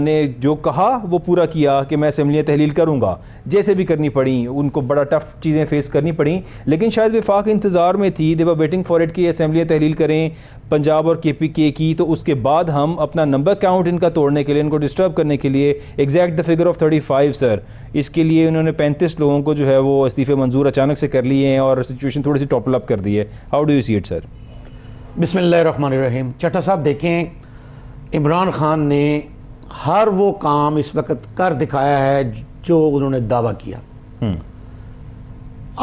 نے جو کہا وہ پورا کیا کہ میں اسمبلیاں تحلیل کروں گا، جیسے بھی کرنی پڑیں، ان کو بڑا ٹف چیزیں فیس کرنی پڑیں، لیکن شاید وفاق انتظار میں تھی، دے ور ویٹنگ فار اٹ کہ اسمبلیاں تحلیل کریں پنجاب اور کے پی کے کی، تو اس کے بعد ہم اپنا نمبر کاؤنٹ ان کا توڑنے کے لیے، ان کو ڈسٹرب کرنے کے لیے ایگزیکٹ دا فگر آف 35 سر، اس کے لیے انہوں نے 35 لوگوں کو جو ہے وہ استعفے منظور اچانک سے کر لیے ہیں اور سچویشن تھوڑی سی ٹاپل اپ کر دی ہے. How do you see it سر؟ بسم اللہ الرحمن الرحیم. چٹھا صاحب دیکھیں، عمران خان نے ہر وہ کام اس وقت کر دکھایا ہے جو انہوں نے دعویٰ کیا.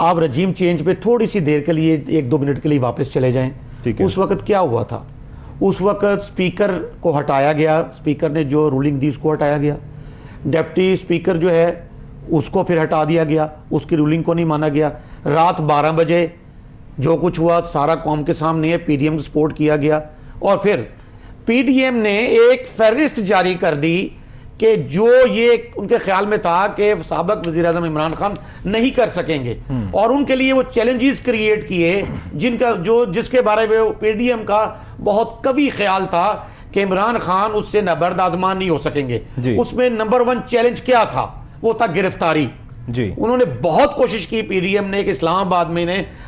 آپ رجیم چینج پہ تھوڑی سی دیر کے لیے 1-2 منٹ کے لیے واپس چلے جائیں. اس وقت کیا ہوا تھا؟ اس وقت سپیکر کو ہٹایا گیا، سپیکر نے جو رولنگ دی اس کو ہٹایا گیا، ڈیپٹی سپیکر جو ہے اس کو پھر ہٹا دیا گیا، اس کی رولنگ کو نہیں مانا گیا. رات 12 بجے جو کچھ ہوا سارا قوم کے سامنے ہے، پی ڈی ایم کو سپورٹ کیا گیا، اور پھر پی ڈی ایم نے ایک فہرست جاری کر دی کہ جو یہ ان کے خیال میں تھا کہ سابق وزیر اعظم عمران خان نہیں کر سکیں گے، اور ان کے لیے وہ چیلنجز کریٹ کیے جس کے بارے میں پی ڈی ایم کا بہت قوی خیال تھا کہ عمران خان اس سے نبرد آزمان نہیں ہو سکیں گے. اس میں نمبر 1 چیلنج کیا تھا؟ وہ تھا گرفتاری. انہوں نے بہت کوشش کی پی ڈی ایم نے کہ اسلام آباد میں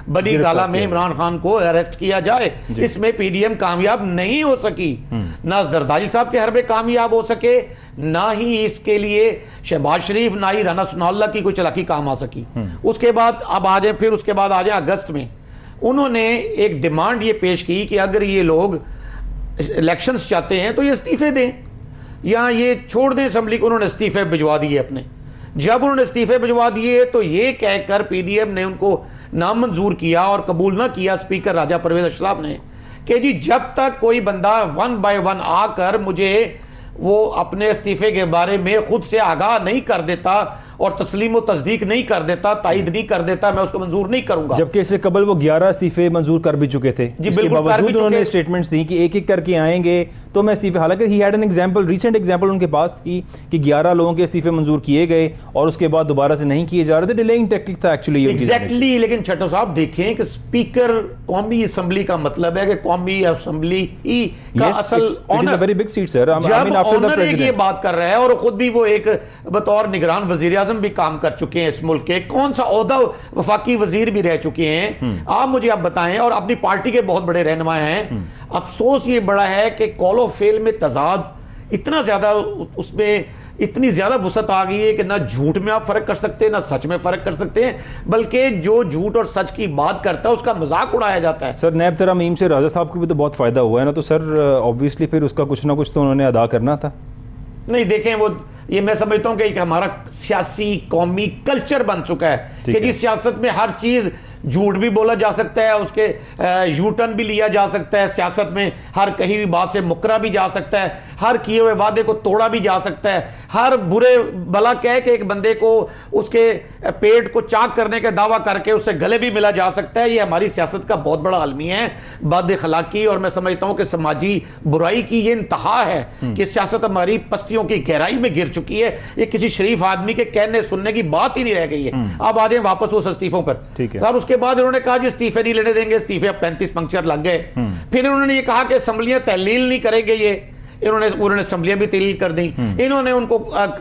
بنی گالہ میں عمران خان کو اریسٹ کیا جائے. اس میں پی ڈی ایم کامیاب نہیں ہو سکی، نہ زرداری صاحب کے حربے کامیاب ہو سکے، نہ ہی اس کے لیے شہباز شریف، نہ ہی رانا ثناء اللہ کی کوئی چلاکی کام آ سکی. اس کے بعد اب آ جائیں، پھر اس کے بعد آ جائیں اگست میں انہوں نے ایک ڈیمانڈ یہ پیش کی کہ اگر یہ لوگ الیکشنز چاہتے ہیں تو یہ استعفے دیں یا یہ چھوڑ دیں اسمبلی کو. انہوں نے استعفے بھجوا دیے اپنے. جب انہوں نے استعفے بھجوا دیے تو یہ کہہ کر پی ڈی ایم نے ان کو نامنظور کیا اور قبول نہ کیا اسپیکر راجہ پرویز اشرف نے کہ جی جب تک کوئی بندہ 1 by 1 آ کر مجھے وہ اپنے استعفے کے بارے میں خود سے آگاہ نہیں کر دیتا اور تسلیم و تصدیق نہیں کر دیتا، تائید نہیں کر دیتا، میں اس کو منظور نہیں کروں گا. جبکہ اس سے قبل وہ 11 استعفے منظور کر بھی چکے تھے. جی بالکل، باوجود انہوں نے اسٹیٹمنٹس دی کہ ایک ایک کر کے آئیں گے تو میں استعفے، حالانکہ he had an example, recent example in کے پاس تھی کہ 11 لوگوں کے استعفے منظور کیے گئے اور اس کے بعد دوبارہ سے نہیں کیے جا رہے تھے. ڈیلیئنگ ٹیکٹک تھا ایکچولی. ایگزیکٹلی. لیکن چھٹو صاحب دیکھیں کہ اسپیکر قومی اسمبلی کا مطلب ہے کہ قومی اسمبلی کا اصل آنر یہ بات کر رہا ہے، اور خود بھی وہ ایک بطور نگران وزیر اعظم بھی کام کر چکے ہیں اس ملک کے، کون سا عہدہ وفاقی وزیر بھی رہ چکے ہیں. آپ مجھے بتائیں، اور اپنی پارٹی کے بہت بڑے رہنما ہیں. افسوس یہ بڑا ہے کہ کال و فعل میں تضاد اتنا زیادہ، اس میں اتنی زیادہ وسعت آ گئی ہے کہ نہ جھوٹ میں آپ فرق کر سکتے ہیں، نہ سچ میں فرق کر سکتے ہیں، بلکہ جو جھوٹ اور سچ کی بات کرتا ہے اس کا مذاق اڑایا جاتا ہے. سر نیب ترامیم سے راجہ صاحب کو بھی تو بہت فائدہ ہوا ہے نا، تو سر آبویسلی پھر اس کا کچھ نہ کچھ تو انہوں نے ادا کرنا تھا. نہیں دیکھیں، وہ یہ میں سمجھتا ہوں کہ ہمارا سیاسی قومی کلچر بن چکا ہے کہ جس سیاست میں ہر چیز جھوٹ بھی بولا جا سکتا ہے، اس کے یو ٹرن بھی لیا جا سکتا ہے، سیاست میں ہر کہی ہوئی بات سے مکرا بھی جا سکتا ہے، ہر کیے ہوئے وعدے کو توڑا بھی جا سکتا ہے، ہر برے بلا کہہ کے ایک بندے کو اس کے پیٹ کو چاک کرنے کا دعویٰ کر کے اس سے گلے بھی ملا جا سکتا ہے. یہ ہماری سیاست کا بہت بڑا المیہ ہے، بد اخلاقی، اور میں سمجھتا ہوں کہ سماجی برائی کی یہ انتہا ہے کہ سیاست ہماری پستیوں کی گہرائی میں گر چکی ہے. یہ کسی شریف آدمی کے کہنے سننے کی بات ہی نہیں رہ گئی ہے. اب آ جائیں واپس اس استعفوں پر. اور اس کے بعد انہوں نے کہا جی استعفے نہیں لینے دیں گے، استعفے 35 پنکچر لگ گئے. پھر انہوں نے یہ کہا کہ اسمبلیاں تحلیل نہیں کریں گے، یہ انہوں نے اسمبلیاں بھی تحلیل کر دیں. انہوں نے ان کو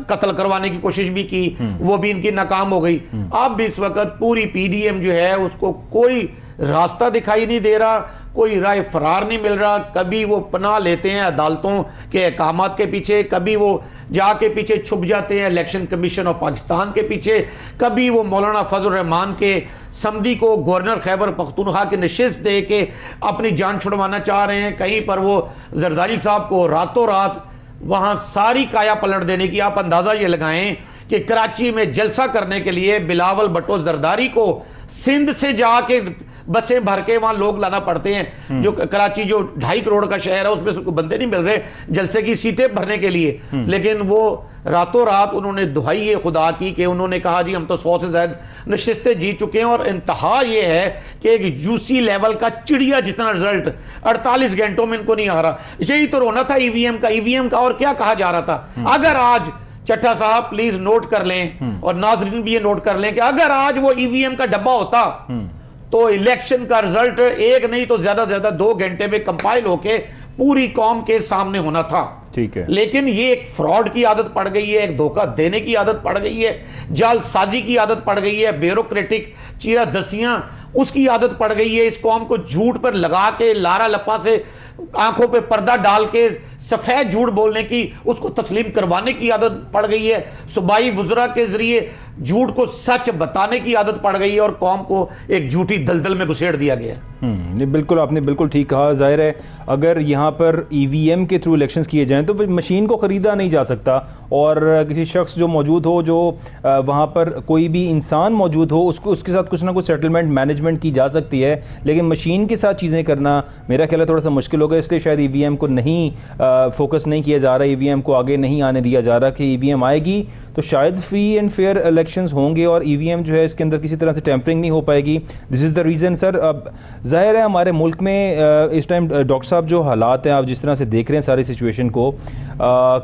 قتل کروانے کی کوشش بھی کی، وہ بھی ان کی ناکام ہو گئی. اب بھی اس وقت پوری پی ڈی ایم جو ہے اس کو کوئی راستہ دکھائی نہیں دے رہا، کوئی راہ فرار نہیں مل رہا. کبھی وہ پناہ لیتے ہیں عدالتوں کے احکامات کے پیچھے، کبھی وہ جا کے پیچھے چھپ جاتے ہیں الیکشن کمیشن آف پاکستان کے پیچھے، کبھی وہ مولانا فضل الرحمان کے سمدھی کو گورنر خیبر پختونخوا کی نشست دے کے اپنی جان چھڑوانا چاہ رہے ہیں. کہیں پر وہ زرداری صاحب کو راتوں رات وہاں ساری کایا پلٹ دینے کی. آپ اندازہ یہ لگائیں کہ کراچی میں جلسہ کرنے کے لیے بلاول بھٹو زرداری کو سندھ سے جا کے بسیں بھر کے وہاں لوگ لانا پڑتے ہیں. جو کراچی جو 2.5 کروڑ کا شہر ہے اس میں بندے نہیں مل رہے جلسے کی سیٹیں بھرنے کے لیے. لیکن وہ راتوں رات انہوں نے دہائی خدا کی کہ انہوں نے کہا جی ہم تو 100 سے زائد نشستیں جیت چکے ہیں. اور انتہا یہ ہے کہ ایک یو سی لیول کا چڑیا جتنا رزلٹ 48 گھنٹوں میں ان کو نہیں آ رہا. یہی تو رونا تھا ای وی ایم کا. اور کیا کہا جا رہا تھا؟ اگر آج چٹھا صاحب پلیز نوٹ کر لیں اور ناظرین بھی یہ نوٹ کر لیں کہ اگر آج وہ ای وی ایم کا ڈبہ ہوتا تو الیکشن کا رزلٹ ایک نہیں تو زیادہ 2 گھنٹے میں کمپائل ہو کے پوری قوم کے سامنے ہونا تھا. ٹھیک ہے. لیکن یہ ایک فراڈ کی عادت پڑ گئی ہے, ایک دھوکہ دینے کی عادت پڑ گئی ہے, جال سازی کی عادت پڑ گئی ہے, بیوروکریٹک چیرہ دستیاں اس کی عادت پڑ گئی ہے. اس قوم کو جھوٹ پر لگا کے لارا لپا سے آنکھوں پہ پردہ ڈال کے سفید جھوٹ بولنے کی, اس کو تسلیم کروانے کی عادت پڑ گئی ہے. صوبائی وزراء کے ذریعے جھوٹ کو سچ بتانے کی عادت پڑ گئی ہے اور قوم کو ایک جھوٹی دلدل میں گھسیڑ دیا گیا ہے. بالکل, آپ نے بالکل ٹھیک کہا. ظاہر ہے اگر یہاں پر ای وی ایم کے تھرو الیکشنز کیے جائیں تو مشین کو خریدا نہیں جا سکتا, اور کسی شخص جو موجود ہو, جو وہاں پر کوئی بھی انسان موجود ہو, اس کے ساتھ کچھ نہ کچھ سیٹلمنٹ مینجمنٹ کی جا سکتی ہے, لیکن مشین کے ساتھ چیزیں کرنا میرا خیال ہے تھوڑا سا مشکل ہوگا. اس لیے شاید ای وی ایم کو نہیں فوکس نہیں کیا جا رہا, ای وی ایم کو آگے نہیں آنے دیا جا رہا کہ ای وی ایم آئے گی تو شاید فری اینڈ فیئر الیکشنز ہوں گے, اور ای وی ایم جو ہے اس کے اندر کسی طرح سے ٹیمپرنگ نہیں ہو پائے گی. دس از دا ریزن سر. اب ظاہر ہے ہمارے ملک میں اس ٹائم ڈاکٹر صاحب جو حالات ہیں, آپ جس طرح سے دیکھ رہے ہیں ساری سچویشن کو,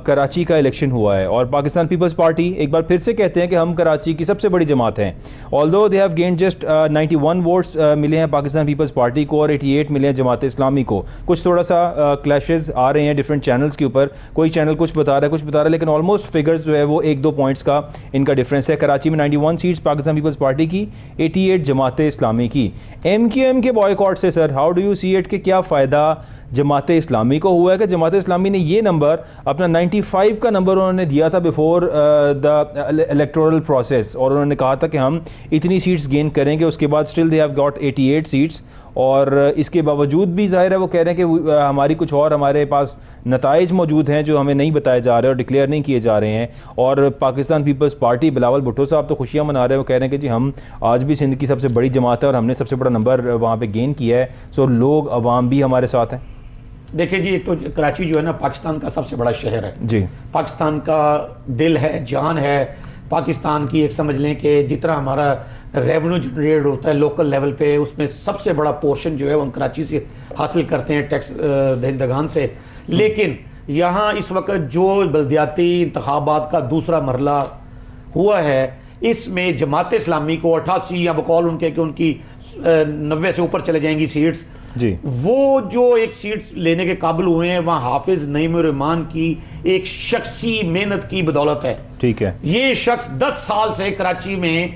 کراچی کا الیکشن ہوا ہے اور پاکستان پیپلز پارٹی ایک بار پھر سے کہتے ہیں کہ ہم کراچی کی سب سے بڑی جماعت ہیں. Although they have gained just 91 votes ملے ہیں پاکستان پیپلز پارٹی کو اور 88 ملے ہیں جماعت اسلامی کو. کچھ تھوڑا سا کلیشز آ رہے ہیں ڈفرینٹ چینلز کے اوپر, کوئی چینل کچھ بتا رہا ہے کچھ بتا رہا ہے, لیکن آلموسٹ فگرز جو ہے وہ 1-2 پوائنٹس کا ان کا ڈفرینس ہے. کراچی میں 91 سیٹس پاکستان پیپلز پارٹی کی, 88 جماعت اسلامی کی. ایم کیو ایم کے بوائیکاٹ سے sir how do you see it کہ کیا فائدہ جماعت اسلامی کو ہوا ہے کہ جماعت اسلامی نے یہ نمبر اپنا 95 کا نمبر انہوں نے دیا تھا بیفور دا الیکٹورل پروسیس, اور انہوں نے کہا تھا کہ ہم اتنی سیٹس گین کریں گے, اس کے بعد still they have got 88 seats, اور اس کے باوجود بھی ظاہر ہے وہ کہہ رہے ہیں کہ ہماری کچھ اور ہمارے پاس نتائج موجود ہیں جو ہمیں نہیں بتائے جا رہے اور ڈکلیئر نہیں کیے جا رہے ہیں. اور پاکستان پیپلز پارٹی بلاول بھٹو صاحب تو خوشیاں منا رہے ہیں, وہ کہہ رہے ہیں کہ جی ہم آج بھی سندھ کی سب سے بڑی جماعت ہے اور ہم نے سب سے بڑا نمبر وہاں پہ گین کیا ہے, سو لوگ عوام بھی ہمارے ساتھ ہیں. دیکھیں جی, ایک تو کراچی جو ہے نا پاکستان کا سب سے بڑا شہر ہے جی, پاکستان کا دل ہے, جان ہے پاکستان کی. ایک سمجھ لیں کہ جتنا ہمارا ریونیو جنریٹ ہوتا ہے لوکل لیول پہ, اس میں سب سے بڑا پورشن جو ہے وہ ہم کراچی سے حاصل کرتے ہیں, ٹیکس دہندگان سے. لیکن یہاں اس وقت جو بلدیاتی انتخابات کا دوسرا مرحلہ ہوا ہے, اس میں جماعت اسلامی کو 88 یا بقول ان کے کہ ان کی 90 سے اوپر چلے جائیں گی سیٹس جی, وہ جو ایک سیٹ لینے کے قابل ہوئے ہیں وہاں حافظ نعیم الرحمان کی ایک شخصی محنت کی بدولت ہے. ٹھیک ہے. یہ شخص 10 سال سے کراچی میں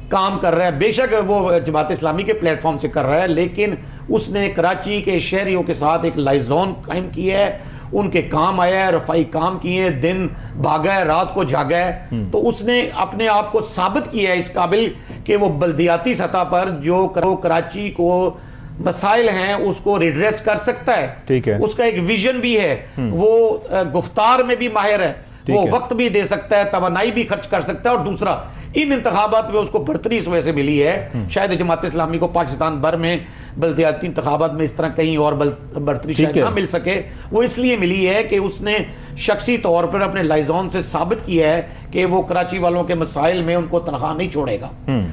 کام کر رہا ہے, بے شک وہ جماعت اسلامی کے پلیٹ فارم سے کر رہا ہے, لیکن اس نے کراچی کے شہریوں کے ساتھ ایک لائزون قائم کی ہے, ان کے کام آیا ہے, رفائی کام کیے ہیں, دن بھاگا ہے, رات کو جاگا ہے. تو اس نے اپنے آپ کو ثابت کیا ہے اس قابل کہ وہ بلدیاتی سطح پر جو کراچی کو مسائل ہیں اس کو ریڈریس کر سکتا ہے. ٹھیک ہے. اس کا ایک ویژن بھی ہے, وہ گفتار میں بھی ماہر ہے, وہ وقت بھی دے سکتا ہے, توانائی بھی خرچ کر سکتا ہے. اور دوسرا ان انتخابات میں اس کو برتری اس وجہ سے ملی ہے, شاید جماعت اسلامی کو پاکستان بھر میں بلدیاتی انتخابات میں اس طرح کہیں اور برتری شاید نہ مل سکے, وہ اس لیے ملی ہے کہ اس نے شخصی طور پر اپنے لائزون سے ثابت کیا ہے کہ وہ کراچی والوں کے مسائل میں ان کو تنخواہ نہیں چھوڑے گا.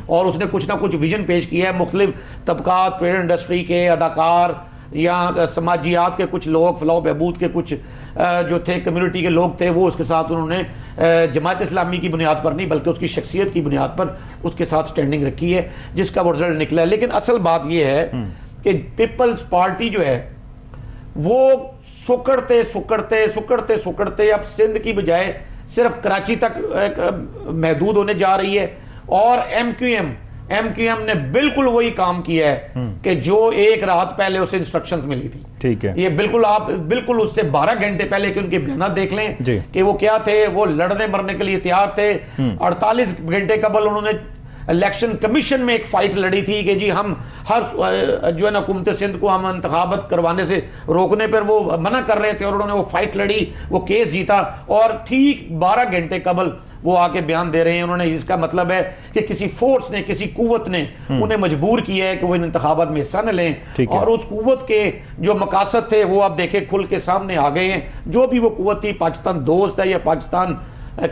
اور اس نے کچھ نہ کچھ ویژن پیش کیا ہے. مختلف طبقات, ٹریڈ انڈسٹری کے اداکار یا سماجیات کے کچھ لوگ, فلاح و بہبود کے کچھ جو تھے کمیونٹی کے لوگ تھے, وہ اس کے ساتھ انہوں نے جماعت اسلامی کی بنیاد پر نہیں بلکہ اس کی شخصیت کی بنیاد پر اس کے ساتھ سٹینڈنگ رکھی ہے, جس کا وہ رزلٹ نکلا ہے. لیکن اصل بات یہ ہے کہ پیپلز پارٹی جو ہے وہ سکڑتے سکڑتے سکڑتے سکڑتے اب سندھ کی بجائے صرف کراچی تک محدود ہونے جا رہی ہے. اور ایم کیو ایم نے بالکل وہی کام کیا ہے کہ جو ایک رات پہلے اسے انسٹرکشنز ملی تھی. ٹھیک ہے. یہ بالکل آپ بالکل اس سے 12 گھنٹے پہلے کہ ان کے بیانات دیکھ لیں کہ وہ کیا تھے. وہ لڑنے مرنے کے لیے تیار تھے. 48 گھنٹے قبل انہوں نے الیکشن کمیشن میں ایک فائٹ لڑی تھی کہ جی ہم ہر جو ہے نا حکومت سندھ کو ہم انتخابات کروانے سے روکنے پر وہ منع کر رہے تھے, اور انہوں نے وہ فائٹ لڑی, وہ کیس جیتا, اور ٹھیک 12 گھنٹے قبل وہ آ کے بیان دے رہے ہیں. انہوں نے اس کا مطلب ہے کہ کسی فورس نے, کسی قوت نے انہیں مجبور کیا ہے کہ وہ ان انتخابات میں حصہ نہ لیں, اور اس قوت کے جو مقاصد تھے وہ آپ دیکھیں کھل کے سامنے آ گئے ہیں. جو بھی وہ قوت تھی, پاکستان دوست ہے یا پاکستان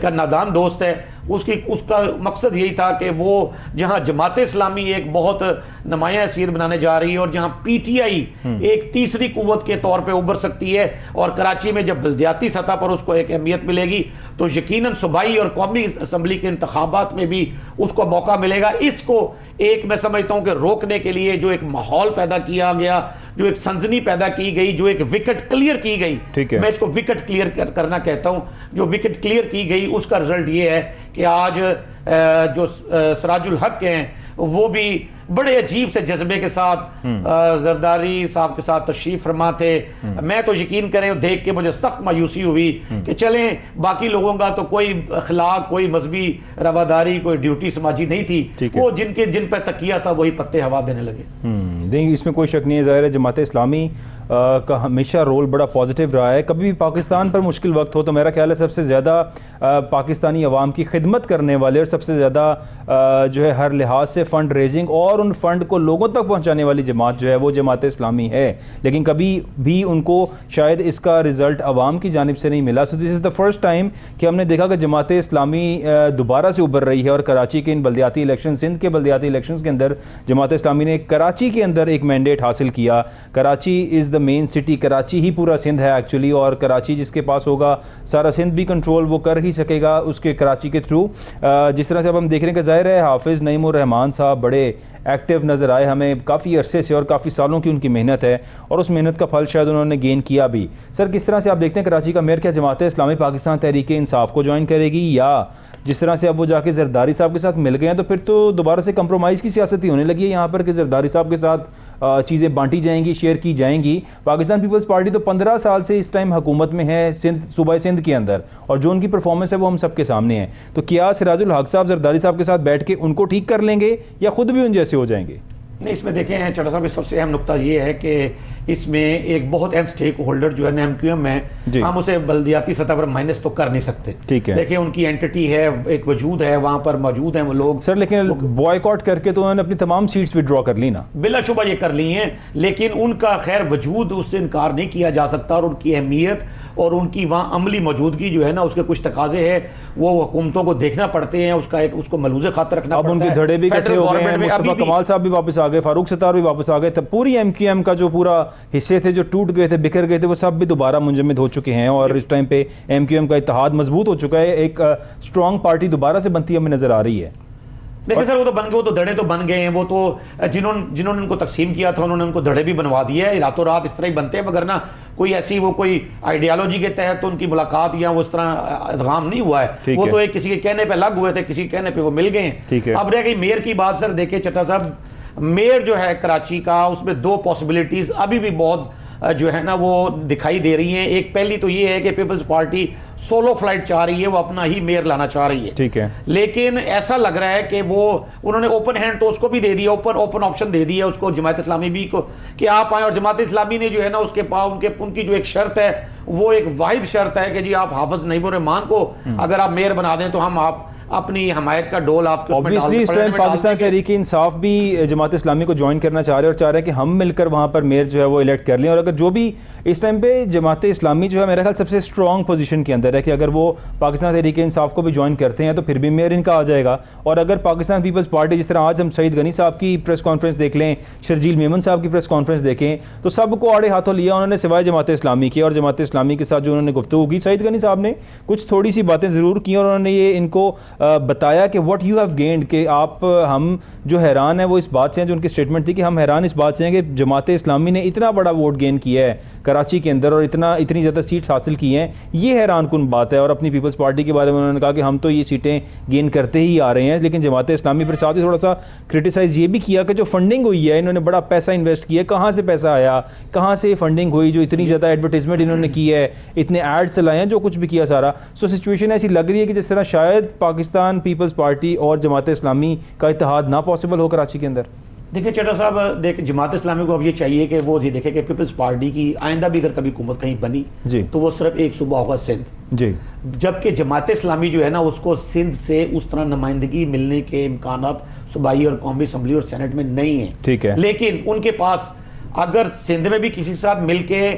کا نادان دوست ہے, اس کا مقصد یہی تھا کہ وہ جہاں جماعت اسلامی ایک بہت نمایاں حیثیت بنانے جا رہی ہے اور جہاں پی ٹی آئی ایک تیسری قوت کے طور پہ ابھر سکتی ہے, اور کراچی میں جب بلدیاتی سطح پر اس کو ایک اہمیت ملے گی تو یقیناً صوبائی اور قومی اسمبلی کے انتخابات میں بھی اس کو موقع ملے گا. اس کو ایک میں سمجھتا ہوں کہ روکنے کے لیے جو ایک ماحول پیدا کیا گیا, جو ایک سنزنی پیدا کی گئی, جو ایک وکٹ کلیئر کی گئی, میں اس کو وکٹ کلیئر کرنا کہتا ہوں, جو وکٹ کلیئر کی گئی اس کا رزلٹ یہ ہے کہ آج جو سراج الحق ہیں وہ بھی بڑے عجیب سے جذبے کے ساتھ زرداری صاحب کے ساتھ تشریف فرما تھے. میں تو یقین کریں دیکھ کے مجھے سخت مایوسی ہوئی کہ چلیں باقی لوگوں کا تو کوئی اخلاق, کوئی مذہبی رواداری, کوئی ڈیوٹی سماجی نہیں تھی, وہ جن پہ تکیہ تھا وہی پتے ہوا دینے لگے. دیکھیں اس میں کوئی شک نہیں ہے, ظاہر ہے جماعت اسلامی کا ہمیشہ رول بڑا پازیٹیو رہا ہے. کبھی بھی پاکستان پر مشکل وقت ہو تو میرا خیال ہے سب سے زیادہ پاکستانی عوام کی خدمت کرنے والے اور سب سے زیادہ جو ہے ہر لحاظ سے فنڈ ریزنگ اور ان فنڈ کو لوگوں تک پہنچانے والی جماعت جو ہے وہ جماعت اسلامی ہے, لیکن کبھی بھی ان کو شاید اس کا رزلٹ عوام کی جانب سے نہیں ملا. سو دس از دا فرسٹ ٹائم کہ ہم نے دیکھا کہ جماعت اسلامی دوبارہ سے ابھر رہی ہے اور کراچی کے ان بلدیاتی الیکشن, سندھ کے بلدیاتی الیکشنز کے اندر جماعت اسلامی نے کراچی کے اندر ایک مینڈیٹ حاصل کیا. کراچی از دا مین سٹی, کراچی ہی پورا سندھ ہے ایکچولی, اور کراچی جس کے پاس ہوگا سارا سندھ بھی کنٹرول وہ کر ہی سکے گا اس کے کراچی کے تھرو. جس طرح سے اب ہم دیکھ رہے ہیں کہ ظاہر ہے حافظ نعیم الرحمان صاحب بڑے ایکٹیو نظر آئے ہمیں, کافی عرصے سے اور کافی سالوں کی ان کی محنت ہے اور اس محنت کا پھل شاید انہوں نے گین کیا بھی. سر کس طرح سے آپ دیکھتے ہیں کراچی کا میئر کیا جماعت اسلامی پاکستان تحریک انصاف کو جوائن کرے گی, یا جس طرح سے اب وہ جا کے زرداری صاحب کے ساتھ مل گئے ہیں تو پھر تو دوبارہ سے کمپرومائز کی سیاست ہی ہونے لگی ہے یہاں پر کہ زرداری صاحب کے ساتھ چیزیں بانٹی جائیں گی, شیئر کی جائیں گی. پاکستان پیپلز پارٹی تو 15 سال سے اس ٹائم حکومت میں ہے صوبہ سندھ کے اندر, اور جو ان کی پرفارمنس ہے وہ ہم سب کے سامنے ہے. تو کیا سراج الحق صاحب زرداری صاحب کے ساتھ بیٹھ کے ان کو ٹھیک کر لیں گے یا خود بھی ان جیسے ہو جائیں گے؟ نہیں, اس میں دیکھیں چڑھا صاحب سب سے اہم نقطہ یہ ہے کہ اس میں ایک بہت اہم سٹیک ہولڈر جو ہے نا ایم کیو ایم ہے, ہم اسے بلدیاتی سطح پر مائنس تو کر نہیں سکتے. دیکھیں ان کی اینٹی ہے, ایک وجود ہے وہاں پر موجود ہیں وہ لوگ. سر لیکن بوائیکاٹ کر کے تو انہوں نے اپنی تمام سیٹس وڈرا کر لی نا. بلا شبہ یہ کر لی ہیں, لیکن ان کا خیر وجود اس سے انکار نہیں کیا جا سکتا, اور ان کی اہمیت اور ان کی وہاں عملی موجودگی جو ہے نا اس کے کچھ تقاضے ہیں وہ حکومتوں کو دیکھنا پڑتے ہیں, اس کو ملحوظ خاطر رکھنا پڑتا ہے. اب ان کے دھڑے بھی اکٹھے ہو گئے ہیں, مصطفیٰ کمال صاحب بھی واپس آ گئے, فاروق ستار بھی واپس آ گئے, پوری ایم کیو ایم کا جو پورا حصے تھے جو ٹوٹ گئے تھے, بکھر گئے تھے, وہ سب بھی دوبارہ منجمد ہو چکے ہیں, اور اس ٹائم پہ ایم کیو ایم کا اتحاد مضبوط ہو چکا ہے, ایک اسٹرانگ پارٹی دوبارہ سے بنتی ہمیں نظر آ رہی ہے. دیکھیں سر وہ تو بن گئے, وہ تو دھڑے تو بن گئے ہیں, وہ تو جنہوں نے ان کو تقسیم کیا تھا انہوں نے ان کو دھڑے بھی بنوا دیے ہیں, راتوں رات اس طرح ہی بنتے ہیں, مگر نہ کوئی ایسی وہ کوئی آئیڈیالوجی کے تحت تو ان کی ملاقات یا وہ اس طرح ادغام نہیں ہوا ہے, وہ تو ایک کسی کے کہنے پہ لگ ہوئے تھے, کسی کے کہنے پہ وہ مل گئے ہیں. اب رہ گئی میئر کی بات. سر دیکھیں چٹا صاحب, میئر جو ہے کراچی کا اس میں 2 پاسبلٹیز ابھی بھی بہت جو ہے نا وہ دکھائی دے رہی ہیں. ایک پہلی تو یہ ہے کہ پیپلز پارٹی سولو فلائٹ چاہ رہی ہے, وہ اپنا ہی میئر لانا چاہ رہی ہے, ٹھیک ہے, لیکن ایسا لگ رہا ہے کہ وہ انہوں نے اوپن ہینڈ تو اس کو بھی دے دیا, اوپن آپشن دے دیا اس کو جماعت اسلامی بھی کو کہ آپ آئیں, اور جماعت اسلامی نے جو ہے نا اس کے پاس ان کی جو ایک شرط ہے وہ ایک واحد شرط ہے کہ جی آپ حافظ نعیم الرحمان کو اگر آپ میئر بنا دیں تو ہم آپ اپنی حمایت کا ڈول آپ کے اس میں ڈال دیں. پاکستان تحریک انصاف بھی جماعت اسلامی کو جوائن کرنا چاہ رہے ہیں اور چاہ رہے ہیں کہ ہم مل کر وہاں پر میئر جو ہے وہ الیکٹ کر لیں, اور اگر جو بھی اس ٹائم پہ جماعت اسلامی جو ہے میرا خیال سب سے اسٹرانگ پوزیشن کے اندر ہے کہ اگر وہ پاکستان تحریک انصاف کو بھی جوائن کرتے ہیں تو پھر بھی میئر ان کا آ جائے گا. اور اگر پاکستان پیپلز پارٹی جس طرح آج ہم سعید غنی صاحب کی پریس کانفرنس دیکھ لیں, شرجیل میمن صاحب کی پریس کانفرنس دیکھیں, تو سب کو آڑے ہاتھوں لیا انہوں نے سوائے جماعت اسلامی کی, اور جماعت اسلامی کے ساتھ جو انہوں نے گفتگو کی, سعید غنی صاحب نے کچھ تھوڑی سی باتیں ضرور کی اور انہوں نے یہ ان کو بتایا کہ واٹ یو ہیو گینڈ, کہ آپ ہم جو حیران ہیں وہ اس بات سے ہیں, جو ان کی اسٹیٹمنٹ تھی کہ ہم حیران اس بات سے ہیں کہ جماعت اسلامی نے اتنا بڑا ووٹ گین کیا ہے کراچی کے اندر اور اتنی زیادہ سیٹس حاصل کی ہیں, یہ حیران کن بات ہے. اور اپنی پیپلز پارٹی کے بارے میں انہوں نے کہا کہ ہم تو یہ سیٹیں گین کرتے ہی آ رہے ہیں, لیکن جماعت اسلامی پر ساتھ ہی تھوڑا سا کرٹیسائز یہ بھی کیا کہ جو فنڈنگ ہوئی ہے انہوں نے بڑا پیسہ انویسٹ کیا, کہاں سے پیسہ آیا, کہاں سے فنڈنگ ہوئی, جو اتنی زیادہ ایڈورٹائزمنٹ انہوں نے کی ہے, اتنے ایڈ چلائے ہیں, جو کچھ بھی کیا سارا. سو سچویشن ایسی لگ رہی ہے کہ جس طرح شاید پاکستان پیپلز پارٹی اور جماعت اسلامی کا اتحاد نہ پاسبل ہو کراچی کے اندر. دیکھیں چٹا صاحب, دیکھیں جماعت اسلامی کو اب یہ چاہیے کہ وہ دیکھے کہ پیپلز پارٹی کی آئندہ بھی اگر کبھی حکومت کہیں بنی تو وہ صرف ایک صوبہ ہوگا سندھ, جبکہ جماعت اسلامی جو ہے نا اس کو سندھ سے اس طرح نمائندگی ملنے کے امکانات صوبائی اور قومی اسمبلی اور سینٹ میں نہیں ہیں, ٹھیک ہے, لیکن ان کے پاس اگر سندھ میں بھی کسی کے ساتھ مل کے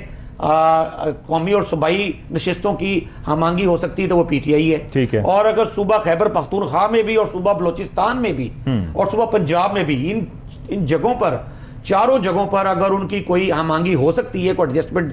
قومی اور صوبائی نشستوں کی ہمانگی ہو سکتی ہے تو وہ پی ٹی آئی ہے, ٹھیک ہے, اور اگر صوبہ خیبر پختونخوا میں بھی اور صوبہ بلوچستان میں بھی اور صوبہ پنجاب میں بھی ان جگہوں پر, چاروں جگہوں پر اگر ان کی کوئی ہمانگی ہو سکتی ہے, کوئی ایڈجسٹمنٹ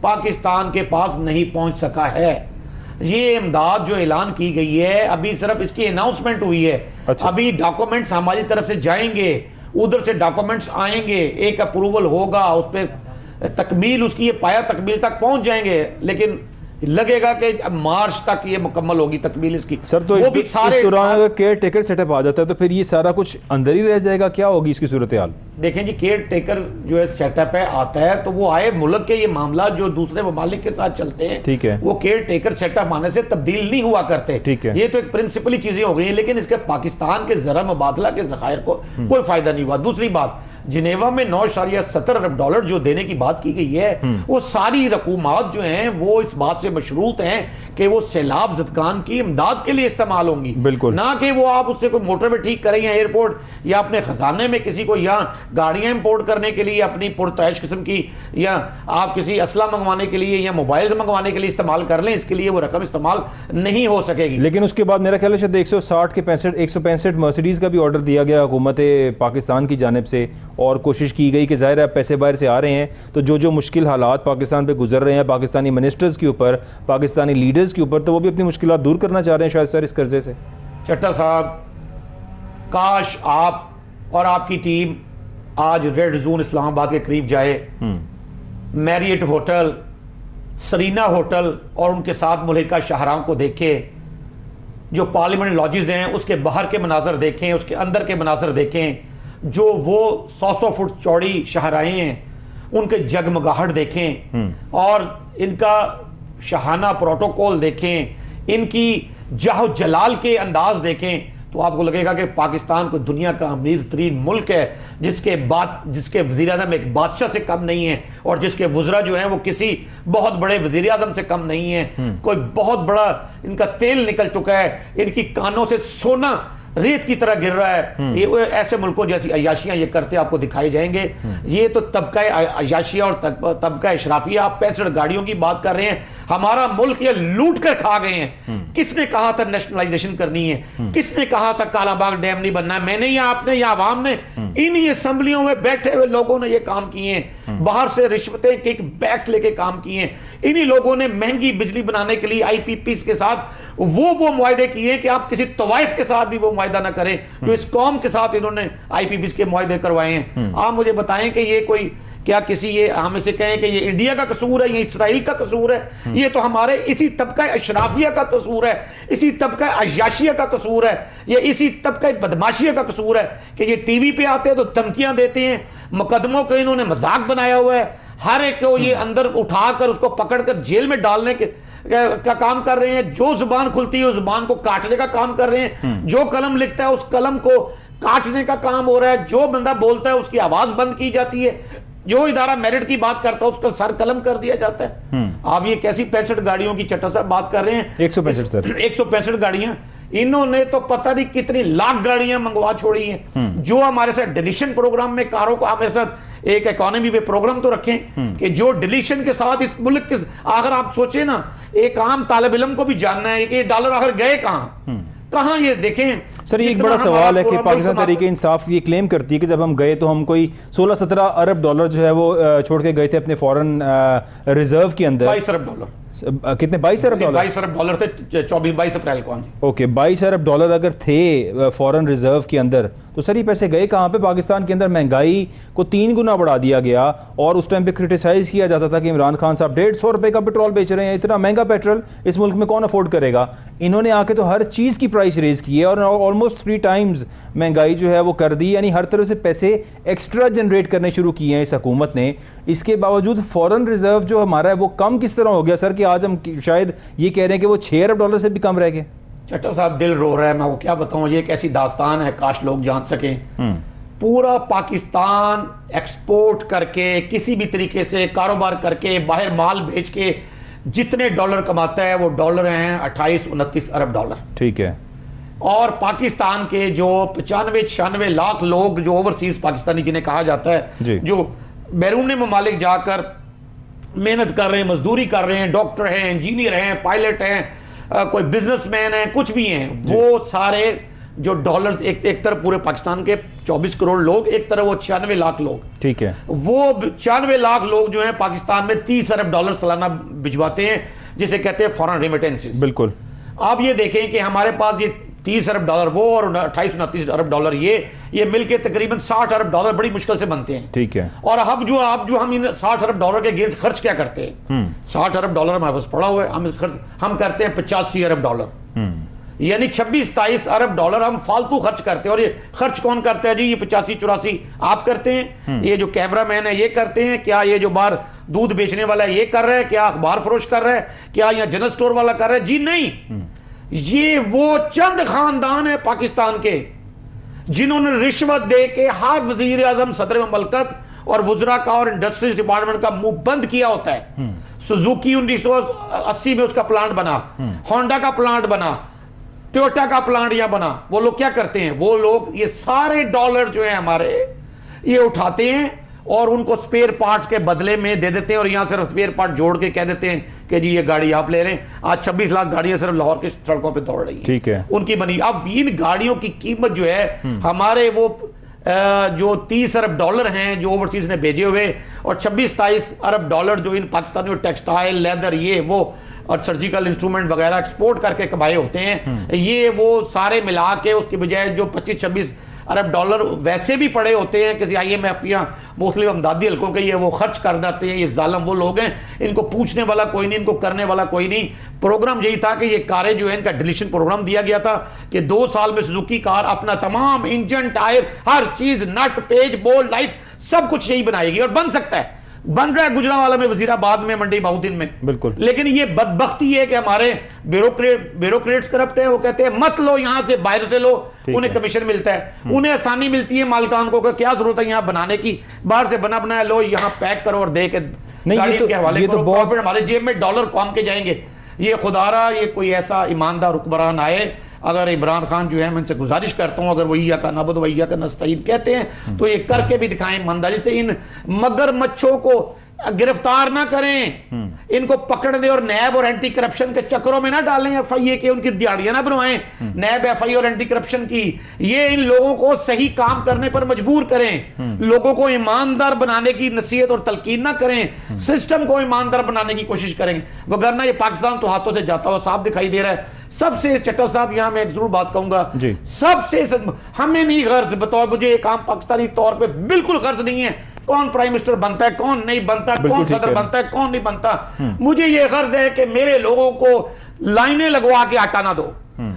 پاکستان کے پاس نہیں پہنچ سکا ہے. یہ امداد جو اعلان کی گئی ہے ابھی صرف اس کی اناؤنسمنٹ ہوئی ہے. ابھی ڈاکومنٹس ہماری طرف سے جائیں گے, ادھر سے ڈاکومنٹس آئیں گے, ایک اپروول ہوگا, اس پہ تکمیل, اس کی یہ پایا تکمیل تک پہنچ جائیں گے, لیکن لگے گا کہ مارچ تک یہ مکمل ہوگی تکمیل اس کی. سر تو وہ بھی سارے دوران اگر کیئر ٹیکر سیٹ اپ آ جاتا ہے تو پھر یہ سارا کچھ اندر ہی رہ جائے گا, کیا ہوگی اس کی صورتحال؟ دیکھیں جی, کیئر ٹیکر جو ہے سیٹ اپ ہے آتا ہے تو وہ آئے, ملک کے یہ معاملات جو دوسرے ممالک کے ساتھ چلتے ہیں ٹھیک ہے, وہ کیئر ٹیکر سیٹ اپ آنے سے تبدیل نہیں ہوا کرتے. ٹھیک ہے, یہ تو ایک پرنسپلی چیزیں ہو گئی ہیں, لیکن اس کے پاکستان کے زرع مبادلہ کے ذخائر کو کوئی فائدہ نہیں ہوا. دوسری بات, جنیوا میں 9.70 ارب ڈالر جو دینے کی بات کی گئی ہے, وہ ساری رقومات جو ہیں وہ اس بات سے مشروط ہیں کہ وہ سیلاب زدگان کی امداد کے لیے استعمال ہوں گی, بالکل, نہ کہ وہ آپ اس سے کوئی موٹر وے ٹھیک کریں یا ایئرپورٹ یا اپنے خزانے میں کسی کو یا گاڑیاں امپورٹ کرنے کے لیے اپنی پرتعیش قسم کی, یا آپ کسی اسلحہ منگوانے کے لیے یا موبائل منگوانے کے لیے استعمال کر لیں, اس کے لیے وہ رقم استعمال نہیں ہو سکے گی. لیکن اس کے بعد میرا خیال ہے شاید 165 مرسیڈیز کا بھی آرڈر دیا گیا حکومت پاکستان کی جانب سے, اور کوشش کی گئی کہ ظاہر ہے پیسے باہر سے آ رہے ہیں تو جو مشکل حالات پاکستان پہ گزر رہے ہیں پاکستانی منسٹرز کے اوپر, پاکستانی لیڈرز کے اوپر, تو وہ بھی اپنی مشکلات دور کرنا چاہ رہے ہیں شاید سر اس قرضے سے. چٹا صاحب, کاش آپ اور آپ کی ٹیم آج ریڈ زون اسلام آباد کے قریب جائے, میریٹ ہوٹل, سرینا ہوٹل اور ان کے ساتھ ملکہ شاہراہ کو دیکھے, جو پارلیمنٹ لاجز ہیں اس کے باہر کے مناظر دیکھیں, اس کے اندر کے مناظر دیکھیں, جو وہ 100 فٹ چوڑی شاہراہیں ہیں ان کے جگمگاہٹ دیکھیں, اور ان کا شاہانہ پروٹوکول دیکھیں, ان کی جاہ جلال کے انداز دیکھیں, تو آپ کو لگے گا کہ پاکستان کو دنیا کا امیر ترین ملک ہے, جس کے وزیر اعظم ایک بادشاہ سے کم نہیں ہے, اور جس کے وزراء جو ہیں وہ کسی بہت بڑے وزیر اعظم سے کم نہیں ہیں. کوئی بہت بڑا ان کا تیل نکل چکا ہے, ان کی کانوں سے سونا ریت کی طرح گر رہا ہے. یہ ایسے ملکوں جیسی عیاشیاں یہ کرتے آپ کو دکھائی جائیں گے. یہ تو طبقہ عیاشیہ اور طبقہ اشرافیہ. آپ 65 گاڑیوں کی بات کر رہے ہیں, ہمارا ملک یہ لوٹ کر کھا گئے ہیں. کس نے کہا تھا نیشنلائزیشن کرنی ہے؟ کس نے کہا تھا کالا باغ ڈیم نہیں بننا ہے؟ میں نے یا آپ نے یا عوام نے؟ انہی اسمبلیوں میں بیٹھے ہوئے لوگوں نے یہ کام کیے ہیں, باہر سے رشوتیں کک بیکس لے کے کام کیے ہیں. انہی لوگوں نے مہنگی بجلی بنانے کے لیے آئی پی پیز کے ساتھ وہ معاہدے کیے ہیں کہ آپ کسی طوائف کے ساتھ بھی وہ معاہدہ نہ کریں جو اس قوم کے ساتھ انہوں نے آئی پی پیز کے معاہدے کروائے ہیں. آپ مجھے بتائیں کہ یہ کوئی کیا کسی یہ ہمیں سے کہیں کہ یہ انڈیا کا قصور ہے, یہ اسرائیل کا قصور ہے؟ یہ تو ہمارے اسی طبقہ اشرافیہ کا قصور ہے, اسی طبقہ عیاشیہ کا قصور ہے, یہ اسی طبقہ بدماشیہ کا قصور ہے کہ یہ ٹی وی پہ آتے ہیں تو دھمکیاں دیتے ہیں, مقدموں کو انہوں نے مذاق بنایا ہوا ہے, ہر ایک کو یہ اندر اٹھا کر اس کو پکڑ کر جیل میں ڈالنے کا کام کر رہے ہیں. جو زبان کھلتی ہے اس زبان کو کاٹنے کا کام کر رہے ہیں, جو قلم لکھتا ہے اس قلم کو کاٹنے کا کام ہو رہا ہے, جو بندہ بولتا ہے اس کی آواز بند کی جاتی ہے, جو ادارہ میرٹ کی بات کرتا ہے اس کا سر قلم کر دیا جاتا ہے. آپ یہ کیسی 65 گاڑیوں کی چٹا صاحب بات کر رہے ہیں؟ 165 گاڑیاں. انہوں نے تو پتہ نہیں کتنی لاکھ گاڑیاں منگوا چھوڑی ہیں. جو ہمارے ساتھ ڈیلیشن پروگرام میں کاروں کو ہمارے ساتھ ایک اکانومی پہ پروگرام تو رکھیں کہ جو ڈیلیشن کے ساتھ اس ملک کے آخر آپ سوچیں نا, ایک عام طالب علم کو بھی جاننا ہے کہ یہ ڈالر آخر گئے کہاں یہ دیکھیں. سر یہ ایک بڑا سوال ہے کہ پاکستان تحریک انصاف یہ کلیم کرتی ہے کہ جب ہم گئے تو ہم کوئی 16-17 ارب ڈالر جو ہے وہ چھوڑ کے گئے تھے اپنے فورن ریزرو کے اندر. 22 ارب ڈالر. کتنے 22 ارب ڈالر 22 ارب ڈالر تھے 22 اپریل کو. اوکے 22 ارب ڈالر اگر تھے فورن ریزرو کے اندر تو سر یہ پیسے گئے کہاں پہ؟ پاکستان کے اندر مہنگائی کو 3 گنا بڑھا دیا گیا اور اس ٹائم پہ کرٹیسائز کیا جاتا تھا کہ عمران خان صاحب 150 روپے کا پیٹرول بیچ رہے ہیں, اتنا مہنگا پیٹرول اس ملک میں کون افورڈ کرے گا. انہوں نے آ کے تو ہر چیز کی پرائس ریز کی ہے اور آلموسٹ 3 ٹائمز مہنگائی جو ہے وہ کر دی, یعنی ہر طرح سے پیسے ایکسٹرا جنریٹ کرنے شروع کیے ہیں اس حکومت نے. اس کے باوجود فورن ریزرو جو ہمارا ہے وہ کم کس طرح ہو گیا سر کہ آج ہم شاید یہ کہہ رہے ہیں کہ وہ 6 ارب ڈالر سے بھی کم رہ گئے؟ چٹا صاحب دل رو رہا ہے, میں وہ کیا بتاؤں, یہ ایک ایسی داستان ہے کاش لوگ جان سکیں. پورا پاکستان ایکسپورٹ کر کے کسی بھی طریقے سے کاروبار کر کے باہر مال بھیج کے جتنے ڈالر کماتا ہے وہ ڈالر ہیں 28-29 ارب ڈالر. ٹھیک ہے. اور پاکستان کے جو 95-96 لاکھ لوگ جو اوورسیز پاکستانی جنہیں کہا جاتا ہے, جو بیرون ممالک جا کر محنت کر رہے ہیں, مزدوری کر رہے ہیں, ڈاکٹر ہیں, انجینئر ہیں, پائلٹ ہیں, کوئی بزنس مین ہیں, کچھ بھی ہیں, وہ سارے جو ڈالرز ایک طرف پورے پاکستان کے 24 کروڑ لوگ، ایک طرف وہ 96 لاکھ لوگ، ٹھیک ہے، وہ 96 لاکھ لوگ جو ہیں پاکستان میں 30 ارب ڈالر سالانہ بھجواتے ہیں، جسے کہتے ہیں فارن ریمیٹنسز. بالکل. آپ یہ دیکھیں کہ ہمارے پاس یہ 30 ارب ڈالر وہ اور 28-29 ارب ڈالر یہ مل کے تقریباً 60 ارب ڈالر بڑی مشکل سے بنتے ہیں. ٹھیک ہے. اور اب جو ہم ان 60 ارب ڈالر کے اگینسٹ خرچ کیا کرتے ہیں؟ 60 ارب ڈالر ہمارے پاس پڑا ہوا ہے، ہم کرتے ہیں 85 ارب ڈالر، یعنی 26-27 ارب ڈالر ہم فالتو خرچ کرتے ہیں. اور یہ خرچ کون کرتا ہے جی؟ یہ 85-84 آپ کرتے ہیں، یہ جو کیمرہ مین ہے یہ کرتے ہیں، کیا یہ جو باہر دودھ بیچنے والا ہے یہ کر رہا ہے، کیا اخبار فروش کر رہا ہے، کیا یہاں جنرل سٹور والا کر رہا ہے؟ جی نہیں. یہ وہ چند خاندان ہیں پاکستان کے جنہوں نے رشوت دے کے ہر وزیر اعظم، صدر مملکت اور وزراء کا اور انڈسٹریز ڈپارٹمنٹ کا منہ بند کیا ہوتا ہے. سوزوکی 1980 میں اس کا پلانٹ بنا، ہونڈا کا پلانٹ بنا، ٹویوٹا کا پلانٹ یا بنا. وہ لوگ کیا کرتے ہیں؟ وہ لوگ یہ سارے ڈالر جو ہیں ہمارے یہ اٹھاتے ہیں اور ان کو سپیئر پارٹس کے بدلے میں دے دیتے ہیں، اور یہاں صرف سپیئر پارٹ جوڑ کے کہہ دیتے ہیں کہ جی یہ گاڑی آپ لے لیں. آج 26 لاکھ گاڑیاں صرف لاہور کی سڑکوں پہ دوڑ رہی ہیں. ٹھیک ہے. ان کی بنی. اب ان گاڑیوں کی قیمت جو ہے ہمارے وہ جو 30 ارب ڈالر ہیں جو اوورسیز نے بھیجے ہوئے، اور 26-27 ارب ڈالر جو ان پاکستانی ٹیکسٹائل، لیدر، یہ وہ اور سرجیکل انسٹرومنٹ وغیرہ ایکسپورٹ کر کے کمائے ہوتے ہیں، یہ وہ سارے ملا کے اس کی بجائے جو 25-26 ارب ڈالر ویسے بھی پڑے ہوتے ہیں کسی IMF یا مختلف امدادی حلقوں کے، یہ وہ خرچ کر دیتے ہیں. یہ ظالم وہ لوگ ہیں، ان کو پوچھنے والا کوئی نہیں، ان کو کرنے والا کوئی نہیں. پروگرام یہی تھا کہ یہ کاریں جو ہیں ان کا ڈلیشن پروگرام دیا گیا تھا کہ 2 سال میں سوزوکی کار اپنا تمام انجن، ٹائر، ہر چیز، نٹ، پیج، بول، لائٹ سب کچھ یہی بنائے گی. اور بن سکتا ہے، بن رہا ہے گجرانوالہ میں، وزیر آباد میں، منڈی بہودین میں. بالکل. لیکن یہ بدبختی ہے کہ ہمارے بیوروکریٹس کرپٹ ہیں. وہ کہتے ہیں مت لو یہاں سے، باہر سے لو، انہیں کمیشن ملتا ہے، انہیں آسانی ملتی ہے مالکان کو کہ کیا ضرورت ہے یہاں بنانے کی، باہر سے بنا بنایا لو، یہاں پیک کرو اور دے کے گاڑی کے حوالے کرو، پروفٹ ہمارے جیب میں ڈالر کام کے جائیں گے. یہ خدا رہا یہ کوئی ایسا ایماندار حکمران آئے. اگر عمران خان جو ہے میں ان سے گزارش کرتا ہوں، اگر وہ ایاک نعبد و ایاک نستعین کہتے ہیں تو یہ کر کے بھی دکھائیں ایمانداری سے. ان مگر مچھوں کو گرفتار نہ کریں، ان کو پکڑنے اور نیب اور اینٹی کرپشن کے چکروں میں نہ ڈالیں، FIA کے ان کی دیہڑیاں نہ بنوائیں نیب، FIA اور اینٹی کرپشن کی. یہ ان لوگوں کو صحیح کام کرنے پر مجبور کریں، لوگوں کو ایماندار بنانے کی نصیحت اور تلقین نہ کریں، سسٹم کو ایماندار بنانے کی کوشش کریں، وگرنہ یہ پاکستان تو ہاتھوں سے جاتا ہوا صاف دکھائی دے رہا ہے. سب سے چٹا صاحب یہاں میں ایک ضرور بات کہوں گا، سب سے ہمیں نہیں غرض، بطور مجھے ایک عام پاکستانی طور پہ بالکل غرض نہیں ہے کون پرائم منسٹر بنتا ہے، کون نہیں بنتا، کون صدر بنتا ہے، کون نہیں بنتا. مجھے یہ غرض ہے کہ میرے لوگوں کو لائنیں لگوا کے آٹا نہ دو،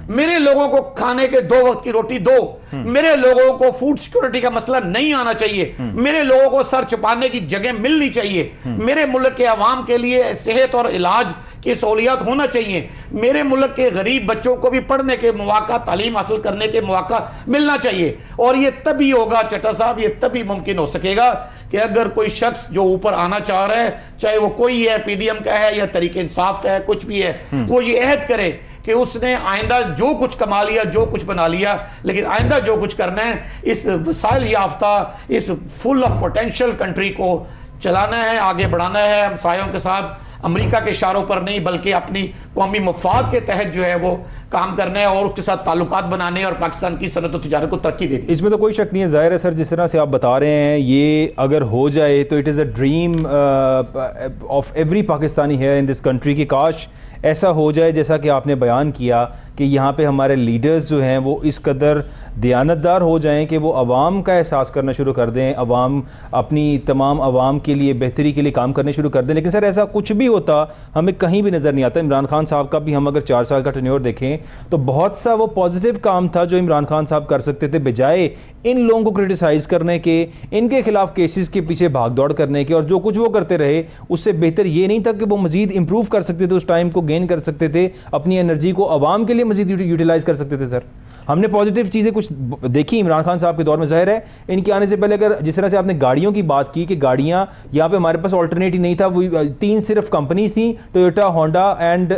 میرے لوگوں کو کھانے کے 2 وقت کی روٹی دو، میرے لوگوں کو فوڈ سیکورٹی کا مسئلہ نہیں آنا چاہیے، میرے لوگوں کو سر چھپانے کی جگہ ملنی چاہیے، میرے ملک کے عوام کے لیے صحت اور علاج کی سہولیات ہونا چاہیے، میرے ملک کے غریب بچوں کو بھی پڑھنے کے مواقع، تعلیم حاصل کرنے کے مواقع ملنا چاہیے. اور یہ تبھی ہوگا چٹا صاحب، یہ تبھی ممکن ہو سکے گا کہ اگر کوئی شخص جو اوپر آنا چاہ رہا ہے، چاہے وہ کوئی ہے، PDM کا ہے یا تحریک انصاف کا ہے، کچھ بھی ہے، وہ یہ عہد کرے کہ اس نے آئندہ جو کچھ کما لیا، جو کچھ بنا لیا، لیکن آئندہ جو کچھ کرنا ہے اس وسائل یافتہ، اس فل آف پوٹینشل کنٹری کو چلانا ہے، آگے بڑھانا ہے، ہمسایوں کے ساتھ امریکہ کے اشاروں پر نہیں بلکہ اپنی قومی مفاد کے تحت جو ہے وہ کام کرنا ہے اور اس کے ساتھ تعلقات بنانے اور پاکستان کی صنعت و تجارت کو ترقی دے دی. اس میں تو کوئی شک نہیں ہے. ظاہر ہے سر جس طرح سے آپ بتا رہے ہیں یہ اگر ہو جائے تو it is a dream of every Pakistani ہے ان دس کنٹری کی کاش ایسا ہو جائے جیسا کہ آپ نے بیان کیا کہ یہاں پہ ہمارے لیڈرز جو ہیں وہ اس قدر دیانتدار ہو جائیں کہ وہ عوام کا احساس کرنا شروع کر دیں، عوام اپنی تمام عوام کے لیے بہتری کے لیے کام کرنے شروع کر دیں. لیکن سر ایسا کچھ بھی ہوتا ہمیں کہیں بھی نظر نہیں آتا. عمران خان صاحب کا بھی ہم اگر 4 سال کا ٹینیور دیکھیں تو بہت سا وہ پازیٹیو کام تھا جو عمران خان صاحب کر سکتے تھے، بجائے ان لوگوں کو کرٹیسائز کرنے کے، ان کے خلاف کیسز کے پیچھے بھاگ دوڑ کرنے کے، اور جو کچھ وہ کرتے رہے اس سے بہتر یہ نہیں تھا کہ وہ مزید امپروو کر سکتے تھے، اس ٹائم کو گین کر سکتے تھے، اپنی انرجی کو عوام کے لیے مزید یوٹیلائز کر سکتے تھے. سر ہم نے پازیٹیو چیزیں کچھ دیکھی عمران خان صاحب کے دور میں. ظاہر ہے ان کے آنے سے پہلے اگر جس طرح سے آپ نے گاڑیوں کی بات کی کہ گاڑیاں یہاں پہ ہمارے پاس آلٹرنیٹ ہی نہیں تھا، وہ 3 صرف کمپنیز تھیں، Toyota, Honda and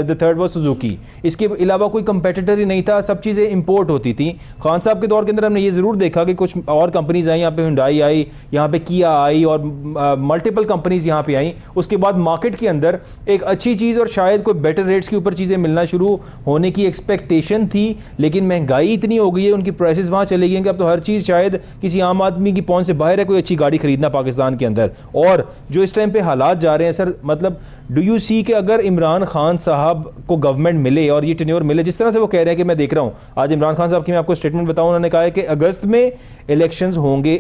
the third was Suzuki. اس کے علاوہ کوئی کمپیٹیٹر ہی نہیں تھا، سب چیزیں امپورٹ ہوتی تھیں. خان صاحب کے دور کے اندر ہم نے یہ ضرور دیکھا کہ کچھ اور کمپنیز آئیں، یہاں پہ ہنڈائی آئی، یہاں پہ کیا آئی اور ملٹیپل کمپنیز یہاں پہ آئیں. اس کے بعد مارکیٹ کے اندر ایک اچھی چیز اور شاید کوئی بیٹر ریٹس کے اوپر چیزیں ملنا شروع ہونے کی ایکسپیکٹیشن تھی، لیکن مہنگائی اتنی ہو گئی ہے, ان کی پرائسز وہاں چلے گئی ہیں کہ اب تو ہر چیز شاید کسی عام آدمی کی پہنچ سے باہر ہے کوئی اچھی گاڑی خریدنا پاکستان کے اندر. اور جو اس ٹائم پہ حالات جا رہے ہیں سر, مطلب ڈو یو سی کہ اگر عمران خان صاحب کو گورنمنٹ ملے اور یہ ٹینیور ملے, جس طرح سے وہ کہہ رہے ہیں کہ میں دیکھ رہا ہوں آج عمران خان صاحب کی میں آپ کو اسٹیٹمنٹ بتاؤں, انہوں نے کہا ہے کہ اگست میں الیکشنز ہوں گے,